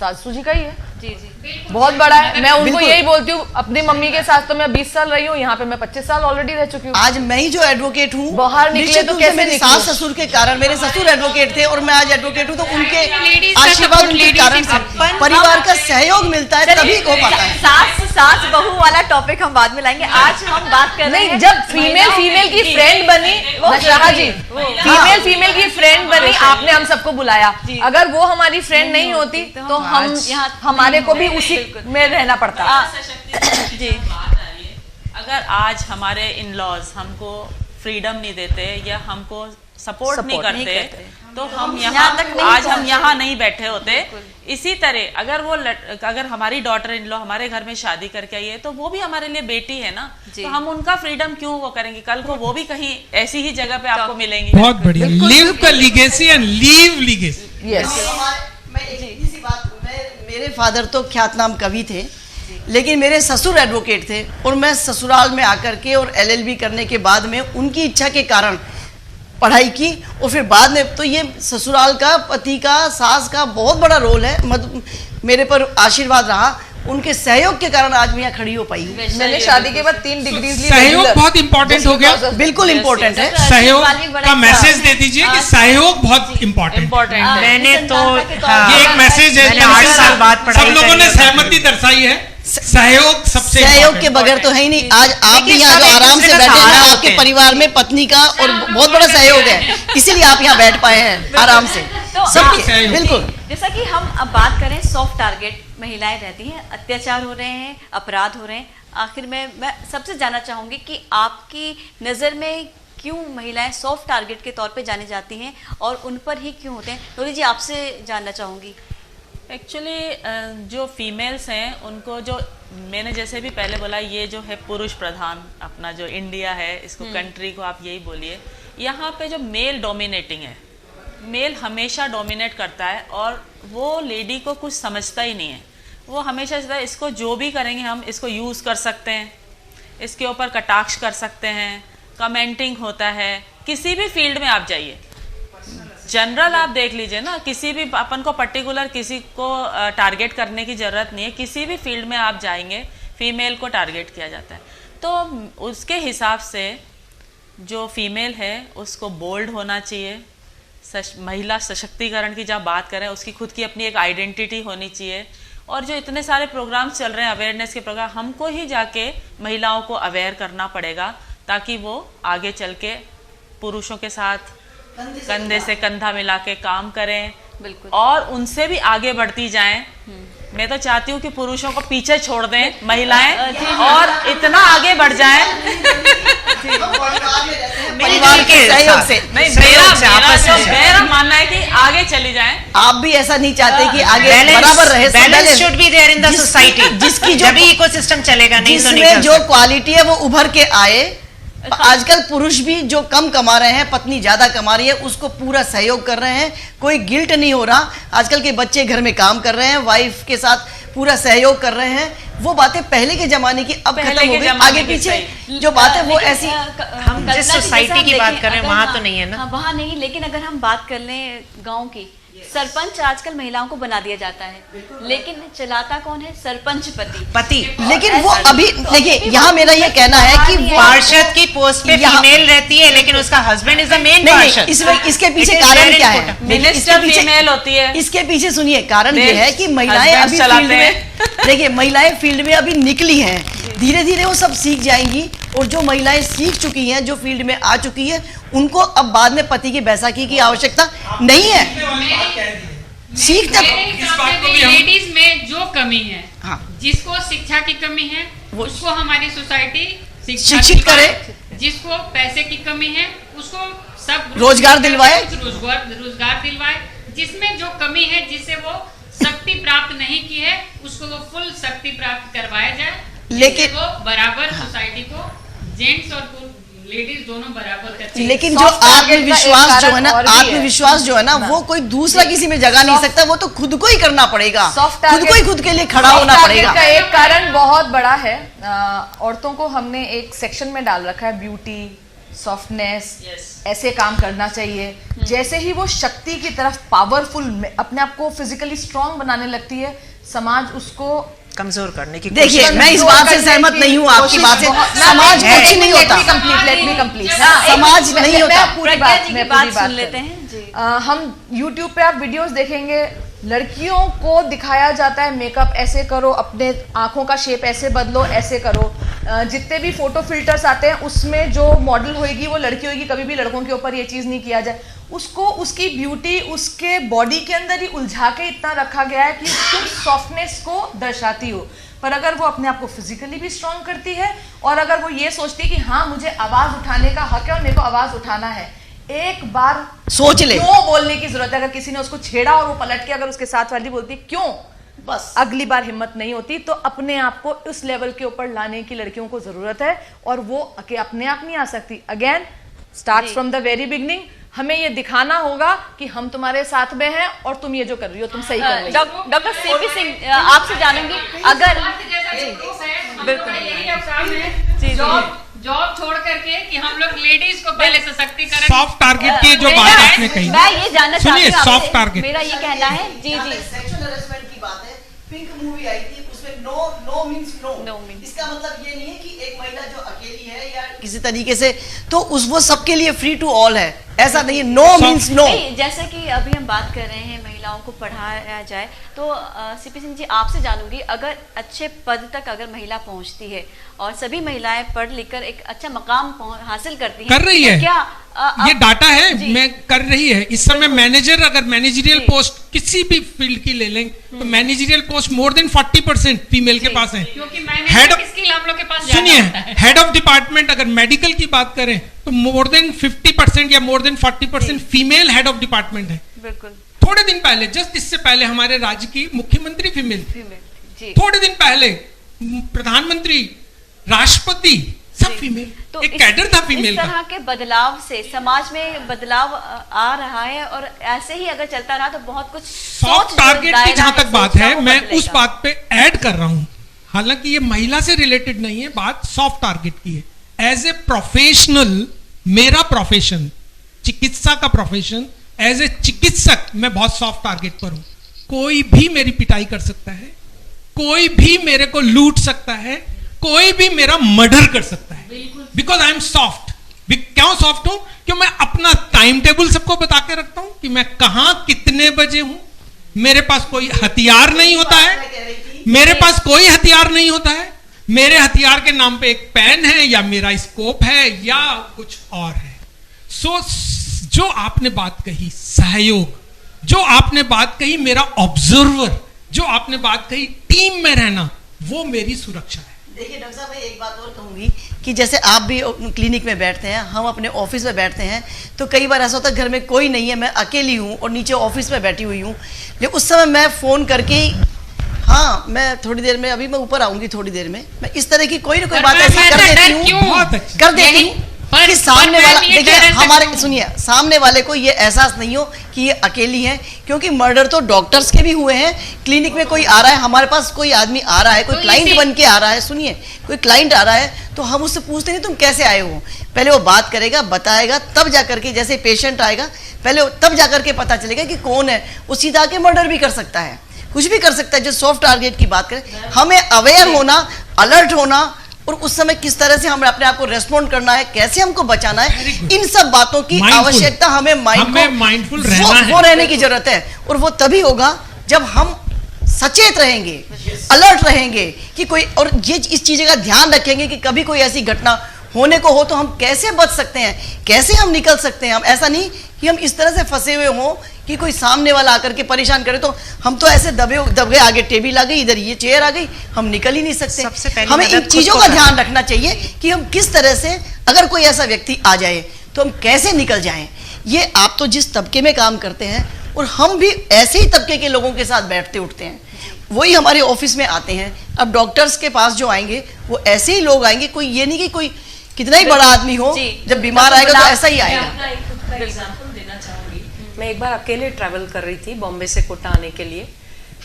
G: सासू जी का ही है।
A: जी जी,
G: बहुत बड़ा है। मैं उनको यही बोलती हूँ, अपनी मम्मी के साथ तो मैं 20 साल रही हूँ, यहाँ पे मैं 25 साल ऑलरेडी रह चुकी हूँ।
B: आज मैं ही जो एडवोकेट हूँ,
G: बाहर निकले तो कैसे
B: मेरे सास ससुर के कारण, मेरे ससुर एडवोकेट थे और मैं आज एडवोकेट हूँ, तो उनके आशीर्वाद, उनके कारण से परिवार का सहयोग मिलता है, तभी हो पाता है।
A: सास बहू वाला टॉपिक हम बाद में लाएंगे, आज हम बात कर रहे हैं
G: जब फीमेल की फ्रेंड बनी, नशराहा जी फीमेल की फ्रेंड बनी, आपने हम सबको बुलाया, अगर वो हमारी फ्रेंड नहीं होती तो हम हमारे को भी उसी में रहना पड़ता।
H: जी, अगर आज हमारे इन लॉज हमको फ्रीडम नहीं देते या हमको सपोर्ट नहीं करते तो हम यहाँ आज हम यहाँ नहीं बैठे होते। इसी तरह अगर हमारी डॉटर इन लॉ हमारे घर में शादी करके आई है तो वो भी हमारे लिए बेटी है ना, तो हम उनका फ्रीडम क्यों वो करेंगे, कल को वो भी कहीं ऐसी ही जगह पे आपको मिलेंगी।
F: बहुत बढ़िया, live the legacy and leave legacy.
G: Yes,
B: मेरे फादर तो ख्यातनाम कवि थे, लेकिन मेरे ससुर एडवोकेट थे, और मैं ससुराल में आकर के और LLB करने के बाद में उनकी इच्छा के कारण पढ़ाई की, और फिर बाद में तो ये ससुराल का, पति का, सास का बहुत बड़ा रोल है। मेरे पर आशीर्वाद रहा, उनके सहयोग के कारण आज मैं यहाँ खड़ी हो पाई हूँ।
G: मैंने शादी के बाद 3 डिग्रीज ली।
F: सहयोग बहुत इंपॉर्टेंट हो गया,
B: बिल्कुल इम्पोर्टेंट है।
F: सहयोग का मैसेज दे दीजिए कि सहयोग बहुत इम्पोर्टेंट है।
E: मैंने तो
F: ये एक मैसेज है,
E: 8 साल बाद पढ़ाई
F: सब लोगों ने सहमति दर्शाई है, सहयोग सबसे
B: सहयोग के बगैर तो है ही नहीं। आज आप भी यहाँ जो आराम से बैठे हैं, आपके परिवार में पत्नी का और बहुत बड़ा सहयोग है, इसीलिए आप यहाँ बैठ पाए हैं आराम से। सबके बिल्कुल।
A: जैसा कि हम अब बात करें, सॉफ्ट टारगेट महिलाएं रहती हैं, अत्याचार हो रहे हैं, अपराध हो रहे हैं। आखिर में मैं सबसे जानना चाहूंगी कि आपकी नज़र में क्यों महिलाएं सॉफ्ट टारगेट के तौर पे जानी जाती हैं और उन पर ही क्यों होते हैं? डोली जी, आपसे जानना चाहूंगी।
H: एक्चुअली जो फीमेल्स हैं उनको, जो मैंने जैसे भी पहले बोला, ये जो है पुरुष प्रधान अपना जो इंडिया है, इसको कंट्री को आप यही बोलिए, यहाँ पे जो मेल डोमिनेटिंग है, मेल हमेशा डोमिनेट करता है और वो लेडी को कुछ समझता ही नहीं है। वो हमेशा इसको जो भी करेंगे हम इसको यूज़ कर सकते हैं, इसके ऊपर कटाक्ष कर सकते हैं, कमेंटिंग होता है। किसी भी फील्ड में आप जाइए, जनरल आप देख लीजिए ना, किसी भी अपन को पर्टिकुलर किसी को टारगेट करने की ज़रूरत नहीं है, किसी भी फील्ड में आप जाएंगे फीमेल को टारगेट किया जाता है। तो उसके हिसाब से जो फीमेल है उसको बोल्ड होना चाहिए। महिला सशक्तिकरण की जब बात करें, उसकी खुद की अपनी एक आइडेंटिटी होनी चाहिए, और जो इतने सारे प्रोग्राम चल रहे हैं अवेयरनेस के प्रोग्राम, हमको ही जाके महिलाओं को अवेयर करना पड़ेगा ताकि वो आगे चल के पुरुषों के साथ कंधे से कंधा मिला के काम करें,
A: बिल्कुल,
H: और उनसे भी आगे बढ़ती जाएं। मैं तो चाहती हूँ कि पुरुषों को पीछे छोड़ दें महिलाएं और इतना आगे बढ़ जाएं।
B: परिवार के सहयोग से।
H: नहीं, मेरा मानना है कि आगे चली जाएं।
B: आप भी ऐसा नहीं चाहते कि आगे बराबर रहे,
E: balance should be there in the society,
B: जिसकी जो
E: इकोसिस्टम चलेगा, नहीं तो
B: जिसमें जो क्वालिटी है वो उभर के आए। आजकल पुरुष भी जो कम कमा रहे हैं, पत्नी ज्यादा कमा रही है, उसको पूरा सहयोग कर रहे हैं, कोई गिल्ट नहीं हो रहा। आजकल के बच्चे घर में काम कर रहे हैं, वाइफ के साथ पूरा सहयोग कर रहे हैं। वो बातें पहले के जमाने की अब खत्म हो गई। आगे पीछे जो बात है वो ऐसी,
E: हम जिस सोसाइटी की बात कर रहे हैं वहां तो नहीं है ना,
A: वहां नहीं। लेकिन अगर हम बात कर लें गांव की, सरपंच आजकल महिलाओं को बना दिया जाता है, लेकिन चलाता कौन है? सरपंच पति।
B: लेकिन वो अभी देखिए, यहाँ मेरा ये कहना है कि
E: पार्षद की पोस्ट पे फीमेल रहती है, लेकिन उसका हस्बैंड इज द मेन पार्षद।
B: इसके पीछे कारण क्या है?
H: मिनिस्टर फीमेल होती है।
B: इसके पीछे सुनिए, कारण ये है कि महिलाएं अभी फील्ड में, देखिए महिलाएं फील्ड में अभी निकली हैं, धीरे धीरे वो सब सीख जाएंगी। और जो महिलाएं सीख चुकी हैं, जो फील्ड में आ चुकी है, उनको अब बाद में पति की बैसाखी की आवश्यकता नहीं है। सीखना
I: लेडीज में जो कमी है,
B: हाँ,
I: जिसको शिक्षा की कमी है उसको हमारी सोसाइटी
B: शिक्षित करे,
I: जिसको पैसे की कमी है उसको सब
B: रोजगार दिलवाए,
I: रोजगार दिलवाए, जिसमें जो कमी है, जिससे वो शक्ति प्राप्त नहीं की है, उसको वो फुल शक्ति प्राप्त करवाया जाए।
B: लेकिन
I: वो बराबर सोसाइटी को जेंट्स और लेडीज दोनों बराबर करते हैं।
B: लेकिन जो आत्मविश्वास जो है ना, आत्मविश्वास जो है ना, वो कोई दूसरा किसी में जगह नहीं सकता, वो तो खुद को ही करना पड़ेगा, खुद को ही खुद के लिए खड़ा होना पड़ेगा।
G: का एक कारण बहुत बड़ा है, औरतों को हमने एक सेक्शन में डाल रखा है, ब्यूटी, सॉफ्टनेस, ऐसे काम करना चाहिए। जैसे ही वो शक्ति की तरफ, पावरफुल, अपने आप को फिजिकली स्ट्रांग बनाने लगती है, समाज उसको
E: कमजोर करने की।
B: देखिए, मैं इस बात से सहमत नहीं हूँ आपकी बात से। समाज कुछ नहीं होता, समाज नहीं होता।
G: पूरी बात
A: सुन लेते हैं।
G: हम YouTube पे आप वीडियोस देखेंगे, लड़कियों को दिखाया जाता है मेकअप ऐसे करो, अपने आंखों का शेप ऐसे बदलो, ऐसे करो। जितने भी फोटो फिल्टर्स आते हैं उसमें जो मॉडल होएगी वो लड़की होएगी, कभी भी लड़कों के ऊपर ये चीज़ नहीं किया जाए। उसको उसकी ब्यूटी उसके बॉडी के अंदर ही उलझा के इतना रखा गया है कि तुम सॉफ्टनेस को दर्शाती हो। पर अगर वो अपने आप को फिजिकली भी स्ट्रांग करती है और अगर वो ये सोचती है कि हाँ मुझे आवाज़ उठाने का हक है और मेरे को आवाज़ उठाना है, एक बार
B: सोच ले,
G: क्यों बोलने की जरूरत है। अगर किसी ने उसको छेड़ा और वो पलट के अगर उसके साथ वाली बोलती क्यों, बस अगली बार हिम्मत नहीं होती। तो अपने आप को उस लेवल के ऊपर लाने की लड़कियों को जरूरत है, और वो अपने आप नहीं आ सकती। Again start from the very beginning. हमें ये दिखाना होगा कि हम तुम्हारे साथ में हैं और तुम ये जो कर रही हो तुम सही कर रही हो।
A: डॉक्टर सीपी सिंह, आपसे जानूंगी, अगर
I: जॉब छोड़ करके कि हम लोग लेडीज को पहले सशक्तिकरण,
F: सॉफ्ट टारगेट की जो बात आपने कही,
A: मैं ये जानना चाहती हूँ,
F: सॉफ्ट टारगेट,
A: मेरा ये कहना है, जी
B: सेक्सुअल हैरेसमेंट की बात है। पिंक मूवी आई थी, उसमें नो मींस नो। इसका मतलब ये नहीं है कि एक महिला जो अकेली है या किसी तरीके से, तो वो सबके लिए फ्री टू ऑल है, ऐसा नहीं है। No means no.
A: जैसे कि अभी हम बात कर रहे हैं महिलाओं को पढ़ाया जाए, तो सीपी सिंह जी आपसे जानूंगी, अगर अच्छे पद तक अगर महिला पहुंचती है और सभी महिलाएं पढ़ लिखकर एक अच्छा मकाम हासिल करती हैं,
F: कर रही है,
A: तो क्या
F: ये डाटा है, मैं कर रही है इस समय। मैनेजर, अगर मैनेजरियल पोस्ट किसी भी फील्ड की ले लें तो managerial post more than 40% female के पास है।
I: हेड ऑफ स्किल हम लोग के पास,
F: सुनिए, हेड ऑफ डिपार्टमेंट अगर मेडिकल की बात करें तो मोर देन 50% या more than 40% female head of department है।
A: बिल्कुल।
F: थोड़े दिन पहले, जस्ट इससे पहले हमारे राज्य की मुख्यमंत्री फीमेल, थोड़े दिन पहले प्रधानमंत्री, राष्ट्रपति, सब फीमेल,
A: तो
F: एक कैडर था फीमेल
A: का। इस तरह के बदलाव से समाज में बदलाव आ रहा है, और ऐसे ही अगर चलता रहा तो बहुत कुछ।
F: सॉफ्ट टारगेट की जहां तक बात है, मैं उस बात पे ऐड कर रहा हूं, हालांकि ये महिला से रिलेटेड नहीं है, बात सॉफ्ट टारगेट की है। एज ए प्रोफेशनल, मेरा प्रोफेशन चिकित्सा का प्रोफेशन, एज ए चिकित्सक मैं बहुत सॉफ्ट टारगेट पर हूं। कोई भी मेरी पिटाई कर सकता है, कोई भी मेरे को लूट सकता है, कोई भी मेरा मर्डर कर सकता है, बिकॉज आई एम सॉफ्ट। क्यों सॉफ्ट हूं? क्यों मैं अपना टाइम टेबल सबको बता के रखता हूं कि मैं कहां कितने बजे हूं, मेरे पास कोई हथियार नहीं होता है, मेरे पास कोई हथियार नहीं होता है। मेरे हथियार के नाम पे एक पेन है या मेरा स्कोप है या कुछ और है। सो जो आपने बात कही सहयोग, जो आपने बात कही मेरा ऑब्जर्वर, जो आपने बात कही टीम में रहना, वो मेरी सुरक्षा है।
B: देखिए डॉक्टर साहब, मैं एक बात और कहूंगी कि जैसे आप भी क्लिनिक में बैठते हैं, हम अपने ऑफिस में बैठते हैं, तो कई बार ऐसा होता है घर में कोई नहीं है, मैं अकेली हूँ और नीचे ऑफिस में बैठी हुई हूँ, लेकिन उस समय मैं फ़ोन करके हाँ मैं थोड़ी देर में, अभी मैं ऊपर आऊंगी थोड़ी देर में, मैं इस तरह की कोई ना कोई बात ऐसी कर देती हूँ कि सामने वाला, देखिए हमारे, सुनिए, सामने वाले को ये एहसास नहीं हो कि ये अकेली है, क्योंकि मर्डर तो डॉक्टर्स के भी हुए हैं। क्लिनिक में कोई आ रहा है, हमारे पास कोई आदमी आ रहा है, कोई क्लाइंट बन के आ रहा है, सुनिए, कोई क्लाइंट आ रहा है, तो हम उससे पूछते नहीं तुम कैसे आए हो, पहले वो बात करेगा, बताएगा, तब जाकर के, जैसे पेशेंट आएगा पहले तब जाकर के पता चलेगा कि कौन है। वो सीधा आके मर्डर भी कर सकता है, कुछ भी कर सकता है। जो सॉफ्ट टारगेट की बात करें, हमें अवेयर होना, अलर्ट होना, और उस समय किस तरह से हमें अपने आप को रेस्पॉन्ड करना है, कैसे हमको बचाना है, इन सब बातों की आवश्यकता हमें माइंडफुल वो रहने की जरूरत है। और वो तभी होगा जब हम सचेत रहेंगे, अलर्ट रहेंगे कि कोई, और ये इस चीज़ का ध्यान रखेंगे कि कभी कोई ऐसी घटना होने को हो तो हम कैसे बच सकते हैं, कैसे हम निकल सकते हैं। हम ऐसा नहीं कि हम इस तरह से फंसे हुए हों कि कोई सामने वाला आकर के परेशान करे तो हम तो ऐसे दब गए, आगे टेबल आ गई, इधर ये चेयर आ गई, हम निकल ही नहीं सकते। हमें इन चीज़ों का ध्यान रखना चाहिए कि हम किस तरह से, अगर कोई ऐसा व्यक्ति आ जाए तो हम कैसे निकल जाएं। ये आप तो जिस तबके में काम करते हैं, और हम भी ऐसे ही तबके के लोगों के साथ बैठते उठते हैं, वही हमारे ऑफिस में आते हैं। अब डॉक्टर्स के पास जो आएंगे वो ऐसे ही लोग आएंगे, कोई ये नहीं कि कोई कितना ही बड़ा आदमी हो, जब बीमार आएगा तो ऐसा ही आएगा।
C: एग्जाम्पल देना चाहूँगी, मैं एक बार अकेले ट्रैवल कर रही थी बॉम्बे से कोटा आने के लिए।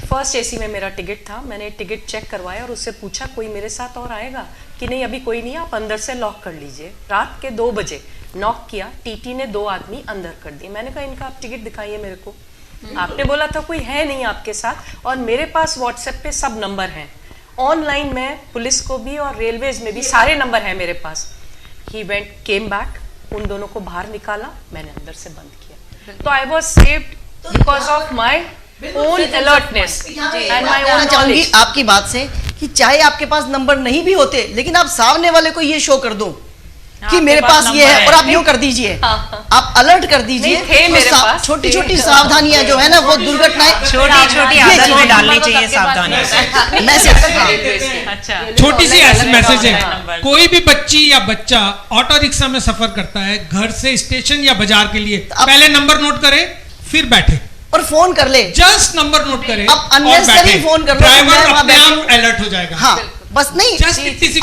C: फर्स्ट एसी में मेरा टिकट था, मैंने टिकट चेक करवाया और उससे पूछा कोई मेरे साथ और आएगा कि नहीं, अभी कोई नहीं, आप अंदर से लॉक कर लीजिए। रात के 2 बजे नॉक किया, टीटी ने 2 आदमी अंदर कर दिए। मैंने कहा इनका आप टिकट दिखाइए मेरे को। आपने बोला था कोई है नहीं आपके साथ, और मेरे पास व्हाट्सएप पे सब नंबर हैं, ऑनलाइन में पुलिस को भी और रेलवेज में भी सारे नंबर हैं मेरे पास। ही वेंट केम बैक, उन दोनों को बाहर निकाला, मैंने अंदर से बंद किया। तो I was saved because of my own alertness and my own knowledge.
B: आपकी बात से कि चाहे आपके पास नंबर नहीं भी होते, लेकिन आप सामने वाले को ये शो कर दो कि मेरे पास ये है, और आप यूं कर दीजिए, आप अलर्ट कर दीजिए। छोटी छोटी सावधानियां जो है ना, वो दुर्घटनाएं,
E: छोटी छोटी आदत में डालनी चाहिए सावधानी।
F: छोटी सी ऐसी मैसेज है, कोई भी बच्ची या बच्चा ऑटो रिक्शा में सफर करता है घर से स्टेशन या बाजार के लिए, पहले नंबर नोट करे फिर बैठे
B: और फोन कर ले,
F: जस्ट नंबर नोट करे,
B: अब अननेसेसरी फोन कर लो,
F: ड्राइवर अपने आप अलर्ट हो जाएगा।
B: हाँ बस नहीं,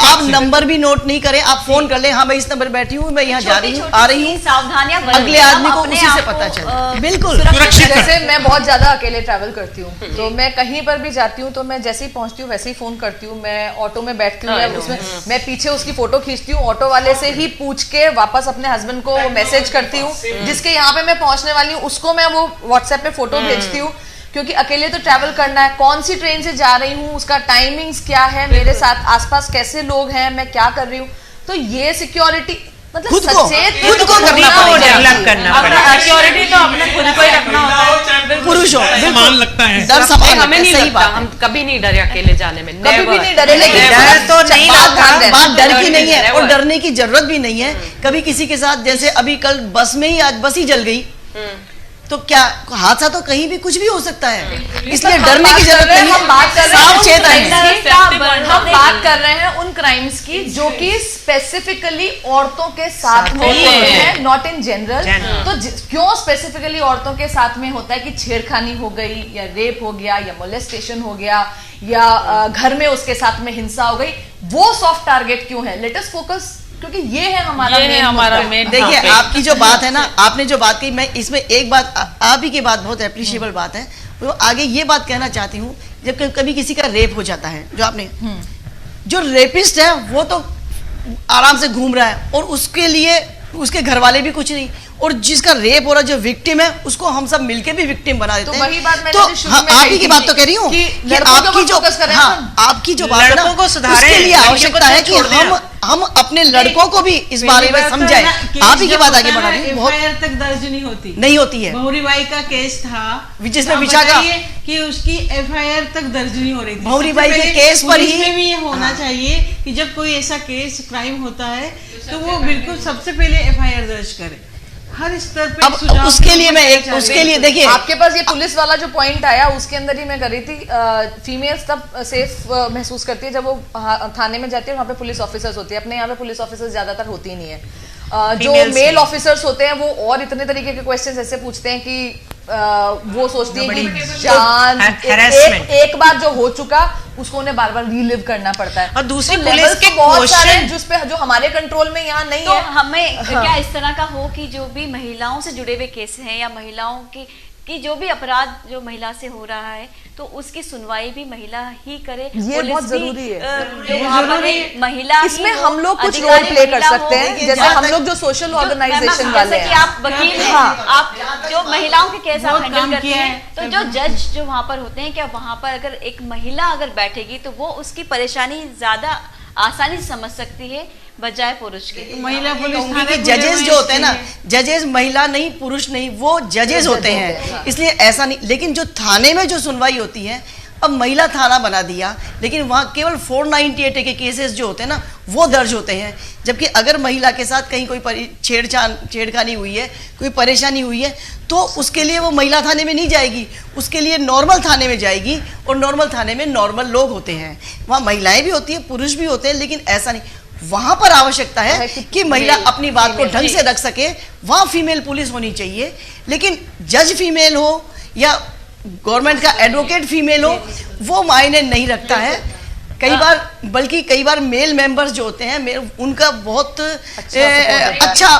B: आप नंबर भी नोट नहीं करें, आप फोन कर ले, हाँ मैं इस नंबर बैठी हूँ, मैं यहाँ जा रही हूँ, आ रही हूँ,
A: सावधानियां
B: अगले आदमी को उसी से पता चले। बिल्कुल
G: सुरक्षित। जैसे मैं बहुत ज्यादा अकेले ट्रैवल करती हूँ, तो मैं कहीं पर भी जाती हूँ तो मैं जैसे ही पहुंचती हूँ वैसे ही फोन करती हूँ। मैं ऑटो में बैठती हूँ, उसमें मैं पीछे उसकी फोटो खींचती हूँ, ऑटो वाले से ही पूछ के वापस अपने हस्बैंड को मैसेज करती हूँ, जिसके यहाँ पे मैं पहुंचने वाली हूँ उसको मैं वो व्हाट्सएप पे फोटो भेजती हूँ, क्योंकि अकेले तो ट्रैवल करना है, कौन सी ट्रेन से जा रही हूँ, उसका टाइमिंग्स क्या है, मेरे साथ आसपास कैसे लोग हैं, मैं क्या कर रही हूँ। तो ये सिक्योरिटी मतलब
B: खुद को
E: करना पड़ेगा।
H: सिक्योरिटी तो अपने खुद को ही रखना होता है।
B: पुरुष हो,
F: समान लगता है,
B: डर समान,
C: हमें नहीं लगता, हम कभी नहीं डरे अकेले जाने में,
G: कभी भी नहीं डरे। लेकिन
E: डर तो नहीं
B: बात डर की नहीं है और डरने की जरूरत भी नहीं है। कभी किसी के साथ, जैसे अभी कल बस में ही, आज बस ही जल गई, तो क्या हादसा तो कहीं भी कुछ भी हो सकता है, इसलिए डरने की जरूरत नहीं है।
G: हम बात कर रहे हैं
A: हम
G: बात कर रहे हैं उन क्राइम्स की जो कि स्पेसिफिकली औरतों के साथ में होते हैं, नॉट इन जनरल। तो क्यों स्पेसिफिकली औरतों के साथ में होता है कि छेड़खानी हो गई या रेप हो गया या मोलेस्टेशन हो गया या घर में उसके साथ में हिंसा हो गई, वो सॉफ्ट टारगेट क्यों है? लेट अस फोकस, क्योंकि ये है हमारा मेन।
B: देखिए आपकी जो बात है ना, आपने जो बात कही, मैं इसमें एक बात, आप ही की बात बहुत एप्रिशिएबल बात है, तो आगे ये बात कहना चाहती हूँ, जब कभी किसी का रेप हो जाता है, जो आपने, जो रेपिस्ट है वो तो आराम से घूम रहा है और उसके लिए उसके घर वाले भी कुछ नहीं, और जिसका रेप हो रहा, जो विक्टिम है, उसको हम सब मिलके भी विक्टिम बना देते हैं।
G: तो वही बात मैंने
B: तो
G: जो शुरू में
B: आप
G: कही
B: ही की
G: थी
B: बात तो कह रही हूँ
G: कि
B: कि
G: लड़कों के
B: आपकी
G: ऊपर
B: जो
G: focus कर रहे हैं
B: आपकी जो बात है ना,
E: लड़कों को सुधारें,
B: उसके लिए
E: लड़कियों को
B: आवश्यकता है कि
E: छोड़ दें
B: हम अपने लड़कों को भी इस बारे में समझाएं। आप ही की बात आगे बढ़ा रही हूँ, बहुत
D: एफआईआर तक दर्ज नहीं होती
B: है।
D: बहुरीबाई का केस था
B: जिसमें
D: आप
B: विशाखा
D: बताइए कि उसकी एफआईआर तक दर्ज नहीं हो रही थी।
B: बहुरीबाई
D: सबसे
B: के
D: पहले
B: केस पर
D: पुलिस
B: ही-
D: में भी ये होना चाहिए कि जब कोई ऐसा केस क्राइम होता है तो वो बिल्कुल सबसे पहले एफआईआर दर्ज करे। हर स्तर पे
B: अब
D: सुझाव
B: उसके लिए मैं
D: देना चाहिए।
B: उसके लिए देखिए,
G: आपके पास ये पुलिस वाला जो पॉइंट आया उसके अंदर ही मैं कर रही थी, फीमेल्स तब सेफ महसूस करती है जब वो थाने में जाती है, वहाँ पे पुलिस ऑफिसर्स होती है। अपने यहाँ पे पुलिस ऑफिसर्स ज्यादातर होती ही नहीं है। जो
E: Females
G: मेल
E: में।
G: ऑफिसर्स होते हैं वो और इतने तरीके के क्वेश्चंस ऐसे पूछते हैं कि वो सोचती है कि जान
E: harassment।
G: एक बार जो हो चुका उसको उन्हें बार बार रीलिव करना पड़ता है।
E: और दूसरी
G: तो
E: पुलिस
G: levels
E: के
G: तो बहुत सारे हैं
E: question-
G: जिस पे जो हमारे कंट्रोल में यहाँ नहीं
A: तो
G: है।
A: हमें क्या इस तरह का हो कि जो भी महिलाओं से जुड़े हुए केस हैं या महिलाओं की जो भी अपराध जो महिला से हो रहा है तो उसकी सुनवाई भी महिला ही करे।
G: ये
A: पुलिस
G: बहुत
A: भी,
G: जरूरी है।
A: जो वहाँ पर है, महिला ही
G: इसमें
A: हो,
G: हम लोग कुछ
A: अधिकारी
G: रोल प्ले कर
A: महिला हो।
G: सकते हैं,
B: देखिए,
G: जैसे
B: जहाँ
G: हम
B: तक-
G: लोग जो सोशल
A: जो
G: ऑर्गेनाइजेशन
A: मैम,
G: वाले
A: जैसे कि
G: हैं।
A: आप वकील हैं,
G: हाँ।
A: आप जो महिलाओं के केस आप
D: बहुत
A: हैंडल
D: काम
A: करते
D: किया
A: हैं,
D: है।
A: तो जो जज जो वहाँ पर होते हैं, क्या वहाँ पर अगर एक महिला अगर बैठेगी तो वो उसकी परेशानी ज्यादा आसानी से समझ सकती है बजाय पुरुष के।
D: महिला पुलिस
B: कहूंगी
D: थाने
B: कि
D: खुले
B: जजेस
D: हुए
B: जो होते हैं ना,
D: इसलिए।
B: जजेस महिला नहीं, पुरुष नहीं, वो जजेस होते हैं, इसलिए ऐसा नहीं। लेकिन जो थाने में जो सुनवाई होती है, अब महिला थाना बना दिया, लेकिन वहाँ केवल 498 के केसेस जो होते हैं ना वो दर्ज होते हैं। जबकि अगर महिला के साथ कहीं कोई छेड़खानी हुई है, कोई परेशानी हुई है, तो उसके लिए वो महिला थाने में नहीं जाएगी, उसके लिए नॉर्मल थाने में जाएगी। और नॉर्मल थाने में नॉर्मल लोग होते हैं, वहाँ महिलाएं भी होती हैं, पुरुष भी होते हैं, लेकिन ऐसा नहीं। वहां पर आवश्यकता है कि महिला अपनी बात को ढंग से रख सके, वहां फीमेल पुलिस होनी चाहिए। लेकिन जज फीमेल हो या गवर्नमेंट का एडवोकेट फीमेल हो, वो मायने नहीं रखता है। कई बार मेल मेंबर्स जो होते हैं, उनका बहुत अच्छा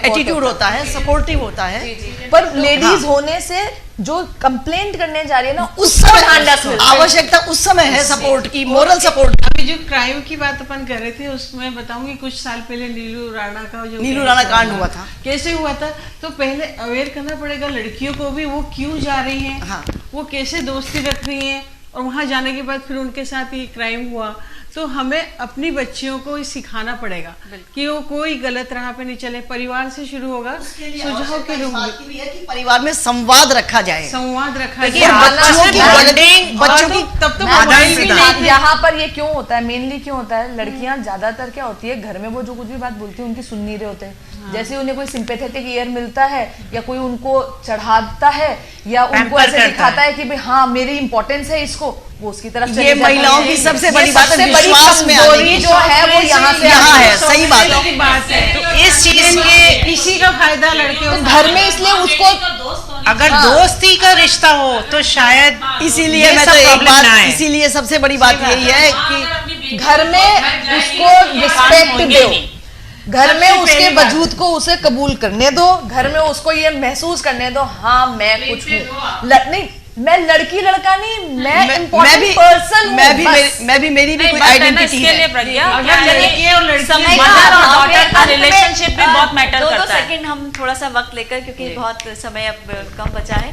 B: एटीट्यूड होता है, सपोर्टिव होता है।
G: पर लेडीज होने से जो कंप्लेंट करने जा रही है ना,
B: उस समय आवश्यकता उस समय है सपोर्ट की, मोरल सपोर्ट।
D: अभी जो क्राइम की बात अपन कर रहे थे उसमें बताऊंगी, कुछ साल पहले नीलू राणा का जो
B: नीलू राणा कांड हुआ था,
D: कैसे हुआ था। तो पहले अवेयर करना पड़ेगा लड़कियों को भी, वो क्यों जा रही हैं,
B: हाँ।
D: वो कैसे दोस्ती रख रही हैं, और वहां जाने के बाद फिर उनके साथ ये क्राइम हुआ। तो हमें अपनी बच्चियों को ही सिखाना पड़ेगा कि वो कोई गलत राह पे नहीं चले। परिवार से शुरू होगा, सुझाव के रूप में
B: कि परिवार में संवाद रखा जाए,
D: संवाद रखा
E: देखिए,
D: जाए।
B: बच्चों की
D: तब तो
E: आदान
D: मोबाइल भी
E: प्रदान।
D: नहीं थे।
G: यहाँ पर ये क्यों होता है, मेनली क्यों होता है, लड़कियां ज्यादातर क्या होती है, घर में वो जो कुछ भी बात बोलती है उनकी सुन नहीं रहे होते हैं। जैसे उन्हें कोई सिंपैथेटिक ईयर मिलता है या कोई उनको चढ़ाता है या उनको
E: पैम्पर
G: ऐसे
E: करता
G: दिखाता है कि भाई हाँ मेरी इंपॉर्टेंस है इसको, वो उसकी तरफ चले
B: ये
G: जाते
B: महिलाओं
G: हैं।
B: की सबसे
G: ये
B: बड़ी बात है,
G: सबसे बड़ी
B: विश्वास में आने
G: कमजोरी
B: की।
G: जो है वो यहाँ से
B: यहाँ
G: आती
B: है, सही बात है।
D: की बात है।
E: तो इस चीज के
D: इसी का फायदा लड़कियों
G: तो
D: को
G: घर में इसलिए उसको
E: अगर दोस्ती का रिश्ता हो तो शायद
B: इसीलिए
E: ये
B: मैं
E: सब
B: तो एक
E: प्रॉब्लम
B: बात,
E: ना आए।
B: इसीलिए सबसे बड़ी बात यही है कि
G: घर में उसको रिस्पेक्ट दो, घर में उसके वजूद को उसे कबूल करने दो, घर में उसको ये महसूस करने दो हाँ मैं कुछ हूँ। नहीं मैं लड़की लड़का नहीं, मैं इम्पोर्टेंट पर्सन हूँ।
B: मैं भी मेरी भी कोई आइडेंटिटी
H: इसके लिए
B: है।
H: प्रज्ञा
D: अगर लड़की और लड़की
A: समय का
H: मदर और
A: अभाव
H: डॉटर
A: है,
H: का
A: अंत में,
H: रिलेशनशिप भी बहुत मैटर
A: दो
H: करता है।
A: सेकंड हम थोड़ा सा वक्त लेकर, क्योंकि बहुत समय अब कम बचा है,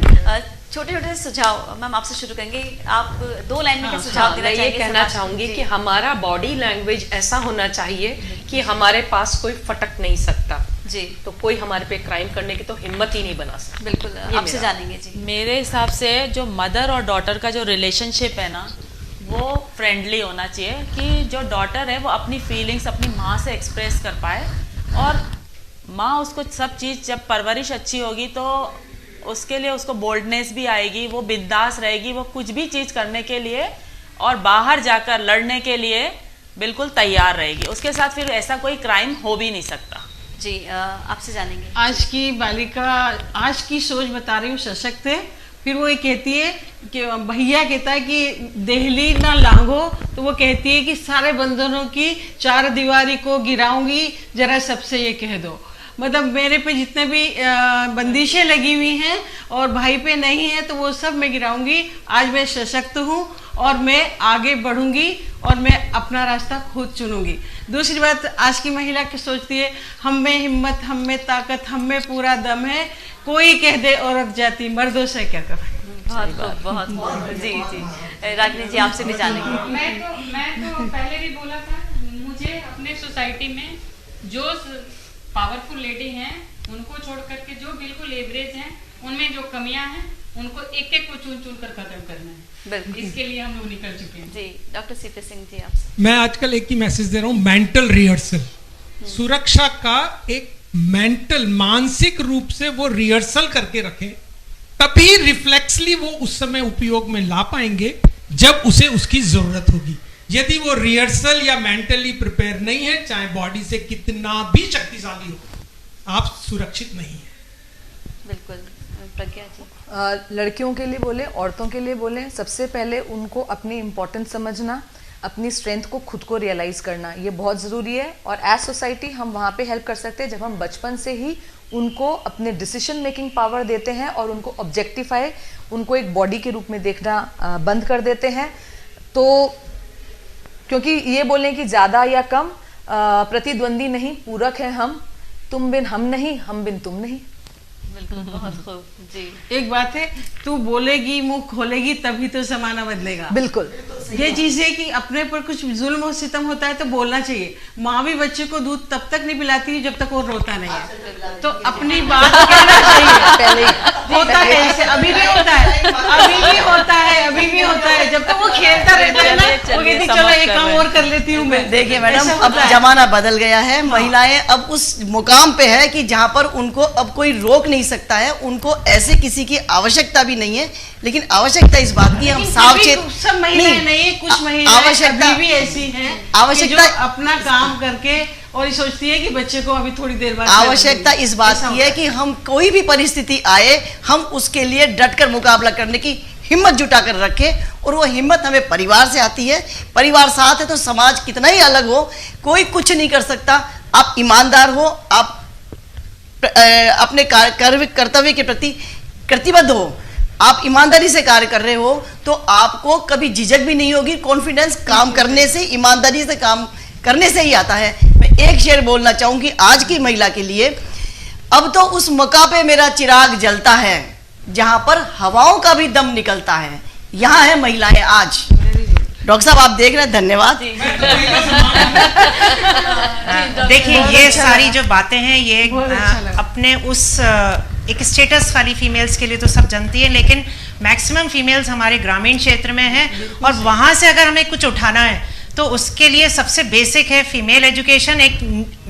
A: छोटे छोटे सुझाव मैम आपसे शुरू करेंगे। आप 2 लाइन में क्या सुझाव देना
C: मैं ये
A: चाहेंगे?
C: कहना
A: समाज-
C: चाहूंगी
A: जी।
C: कि हमारा बॉडी लैंग्वेज ऐसा होना चाहिए कि हमारे पास कोई फटक नहीं सकता
A: जी
C: तो कोई हमारे पे क्राइम करने की तो हिम्मत ही नहीं बना सकता।
A: बिल्कुल आपसे
C: मेरा।
A: जानेंगे जी।
H: मेरे हिसाब से जो मदर और डॉटर का जो रिलेशनशिप है ना वो फ्रेंडली होना चाहिए, कि जो डॉटर है वो अपनी फीलिंग्स अपनी माँ से एक्सप्रेस कर पाए, और माँ उसको सब चीज़, जब परवरिश अच्छी होगी तो उसके लिए उसको बोल्डनेस भी आएगी, वो बिंदास रहेगी, वो कुछ भी चीज़ करने के लिए और बाहर जाकर लड़ने के लिए बिल्कुल तैयार रहेगी। उसके साथ फिर ऐसा कोई क्राइम हो भी नहीं सकता।
A: जी आपसे जानेंगे।
D: आज की बालिका, आज की सोच बता रही हूँ, सशक्त है। फिर वो ये कहती है कि भैया कहता है कि देहली ना लांघो, तो वो कहती है कि सारे बंधनों की 4 दीवारी को गिराऊंगी, जरा सबसे ये कह दो। मतलब मेरे पे जितने भी बंदिशें लगी हुई हैं और भाई पे नहीं है तो वो सब मैं गिराऊंगी। आज मैं सशक्त हूँ और मैं आगे बढ़ूंगी और मैं अपना रास्ता खुद चुनूंगी। दूसरी बात, आज की महिला क्या सोचती है, हम में हिम्मत, हम में ताकत, हम में पूरा दम है, कोई कह दे औरत जाती, मर्दों से क्या कर।
A: बहुत जी जी। रागिनी जी आपसे भी जानेंगे।
I: मैं तो पहले भी बोला था, मुझे अपने सोसाइटी में जो पावरफुल लेडी हैं उनको छोड़ करके जो बिल्कुल एवरेज हैं, उनमें जो कमियां हैं उनको एक एक को चुन कर खत्म करना है।
A: बिल्कुल,
I: इसके लिए हम लोग निकल चुके हैं।
A: जी डॉक्टर सीपी सिंह जी आपसे।
F: मैं आजकल एक ही मैसेज दे रहा हूँ, मेंटल रिहर्सल, सुरक्षा का एक मेंटल मानसिक रूप से वो रिहर्सल करके रखें, तभी रिफ्लेक्सली वो उस समय उपयोग में ला पाएंगे जब उसे उसकी जरूरत होगी। यदि वो रिहर्सल या मेंटली प्रिपेयर नहीं है, चाहे बॉडी से कितना भी शक्तिशाली हो, आप सुरक्षित नहीं है।
A: बिल्कुल। प्रज्ञा जी।
G: लड़कियों के लिए बोले, औरतों के लिए बोले, सबसे पहले उनको अपनी इम्पोर्टेंस समझना, अपनी स्ट्रेंथ को खुद को रियलाइज करना, ये बहुत ज़रूरी है। और एज सोसाइटी हम वहाँ पे हेल्प कर सकते हैं जब हम बचपन से ही उनको अपने डिसीजन मेकिंग पावर देते हैं और उनको ऑब्जेक्टिफाई, उनको एक बॉडी के रूप में देखना बंद कर देते हैं। तो क्योंकि ये बोलें कि ज़्यादा या कम प्रतिद्वंदी नहीं, पूरक है हम, तुम बिन हम नहीं, हम बिन तुम नहीं।
A: बिल्कुल, बहुत खूब जी।
D: एक बात है, तू बोलेगी, मुंह खोलेगी, तभी तो जमाना बदलेगा।
G: बिल्कुल,
D: ये चीज है कि अपने पर कुछ जुल्म और सितम होता है तो बोलना चाहिए। माँ भी बच्चे को दूध तब तक नहीं पिलाती जब तक वो रोता नहीं है, तो अपनी बात कहना चाहिए।
G: पहले
D: होता है ऐसे, अभी भी होता है, अभी भी होता है, अभी भी होता है। जब तक वो खेलता रहता है ना, वो कहती चलो एक काम और कर लेती हूँ मैं।
B: देखिए मैडम, अब जमाना बदल गया है, महिलाएं अब उस मुकाम पे है कि जहाँ पर उनको अब कोई रोक नहीं सकता है, उनको ऐसे किसी की आवश्यकता भी नहीं है। लेकिन आवश्यकता इस बात की हम सावचेत,
D: सब महिलाएं नहीं, कुछ महिलाएं
B: आवश्यकता
D: अभी भी ऐसी हैं
B: आवश्यकता
D: जो अपना काम करके और ये सोचती है कि बच्चे को अभी थोड़ी देर बाद
B: आवश्यकता इस बात की है कि हम कोई भी परिस्थिति आए, हम उसके लिए डटकर मुकाबला करने की हिम्मत जुटा कर रखे। और वो हिम्मत हमें परिवार से आती है। परिवार साथ है तो समाज कितना ही अलग हो, कोई कुछ नहीं कर सकता। आप ईमानदार हो, आप अपने कर्तव्य के प्रति प्रतिबद्ध हो, आप ईमानदारी से कार्य कर रहे हो, तो आपको कभी झिझक भी नहीं होगी। कॉन्फिडेंस काम करने से, ईमानदारी से काम करने से ही आता है। मैं एक शेर बोलना चाहूंगी आज की महिला के लिए, अब तो उस मौका पे मेरा चिराग जलता है जहां पर हवाओं का भी दम निकलता है। यहाँ है महिलाएं आज। डॉक्टर साहब आप देख रहे हैं, धन्यवाद।
E: देखिए ये सारी जो बातें हैं ये अपने उस एक स्टेटस वाली फीमेल्स के लिए तो सब जानती है, लेकिन मैक्सिमम फीमेल्स हमारे ग्रामीण क्षेत्र में हैं और वहाँ से अगर हमें कुछ उठाना है तो उसके लिए सबसे बेसिक है फीमेल एजुकेशन। एक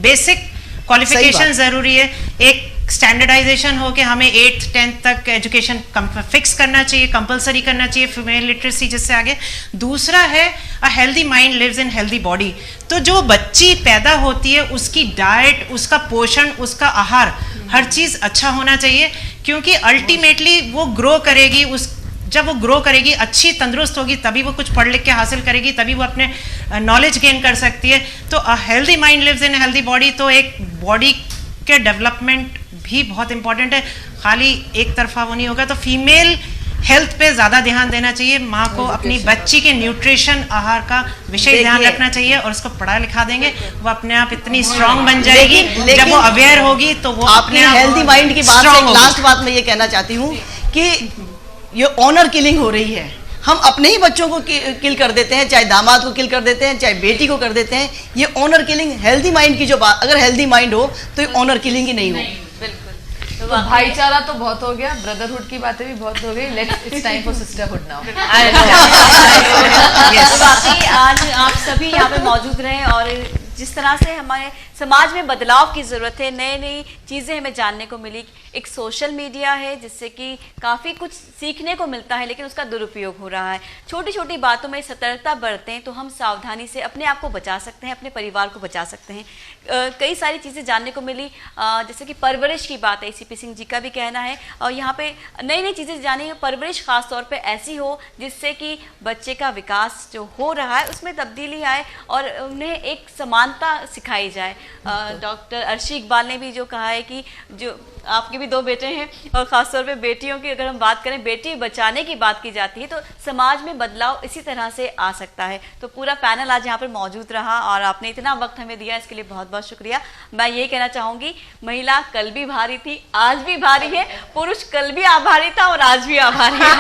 E: बेसिक क्वालिफिकेशन ज़रूरी है, एक स्टैंडर्डाइजेशन हो कि हमें 8th 10th तक एजुकेशन फिक्स करना चाहिए, कंपलसरी करना चाहिए, फीमेल लिटरेसी जिससे आगे। दूसरा है a healthy mind lives in healthy body. तो जो बच्ची पैदा होती है उसकी डाइट, उसका पोषण, उसका आहार, हर चीज़ अच्छा होना चाहिए, क्योंकि अल्टीमेटली वो ग्रो करेगी। जब वो ग्रो करेगी, अच्छी तंदुरुस्त होगी, तभी वो कुछ पढ़ लिख के हासिल करेगी, तभी वो अपने नॉलेज गेन कर सकती है। तो a healthy mind lives in healthy body, तो एक बॉडी के डेवलपमेंट भी बहुत इंपॉर्टेंट है, खाली एक तरफा वो नहीं होगा। तो फीमेल हेल्थ पे ज़्यादा ध्यान देना चाहिए। माँ को अपनी बच्ची के न्यूट्रिशन, आहार का विषय ध्यान रखना चाहिए और उसको पढ़ा लिखा देंगे, वो अपने आप इतनी स्ट्रांग बन जाएगी। जब वो अवेयर होगी तो वो
B: अपने हेल्दी माइंड की बात से लास्ट बात मैं ये कहना चाहती हूँ कि ये ऑनर किलिंग हो रही है। हम अपने ही बच्चों को किल कर देते हैं, चाहे दामाद को किल कर देते हैं, चाहे बेटी को कर देते हैं। ये ऑनर किलिंग, हेल्दी माइंड की जो बात, अगर हेल्दी माइंड हो तो ये ऑनर किलिंग ही नहीं हो।
G: तो भाईचारा तो बहुत हो गया, ब्रदरहुड की बातें भी बहुत हो गई। It's time for sisterhood now.
A: बाकी आज आप सभी यहाँ पे मौजूद रहे और जिस तरह से हमारे समाज में बदलाव की ज़रूरत है, नई नई चीज़ें हमें जानने को मिली। एक सोशल मीडिया है जिससे कि काफ़ी कुछ सीखने को मिलता है, लेकिन उसका दुरुपयोग हो रहा है। छोटी छोटी बातों में सतर्कता बरतें तो हम सावधानी से अपने आप को बचा सकते हैं, अपने परिवार को बचा सकते हैं। कई सारी चीज़ें जानने को मिली, जैसे कि परवरिश की बात है, सीपी सिंह जी का भी कहना है। और यहाँ पे नई नई चीज़ें जानी, परवरिश ख़ास तौर पे ऐसी हो जिससे कि बच्चे का विकास जो हो रहा है उसमें तब्दीली आए और उन्हें एक समान समानता सिखाई जाए। डॉक्टर अर्शी इकबाल ने भी जो कहा है कि जो आपके भी 2 बेटे हैं और ख़ासतौर पे बेटियों की अगर हम बात करें, बेटी बचाने की बात की जाती है तो समाज में बदलाव इसी तरह से आ सकता है। तो पूरा पैनल आज यहाँ पर मौजूद रहा और आपने इतना वक्त हमें दिया, इसके लिए बहुत बहुत शुक्रिया। मैं ये कहना चाहूँगी, महिला कल भी भारी थी, आज भी भारी है, पुरुष कल भी आभारी था और आज भी आभारी है।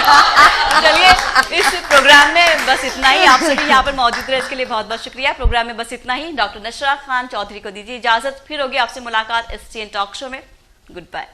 A: चलिए, इस प्रोग्राम में बस इतना ही। आप सभी यहाँ पर मौजूद रहे, इसके लिए बहुत बहुत शुक्रिया। प्रोग्राम में बस इतना ही। डॉक्टर नशरा खान चौधरी को दीजिए इजाजत, फिर होगी आपसे मुलाकात STN टॉक शो में। Good bye.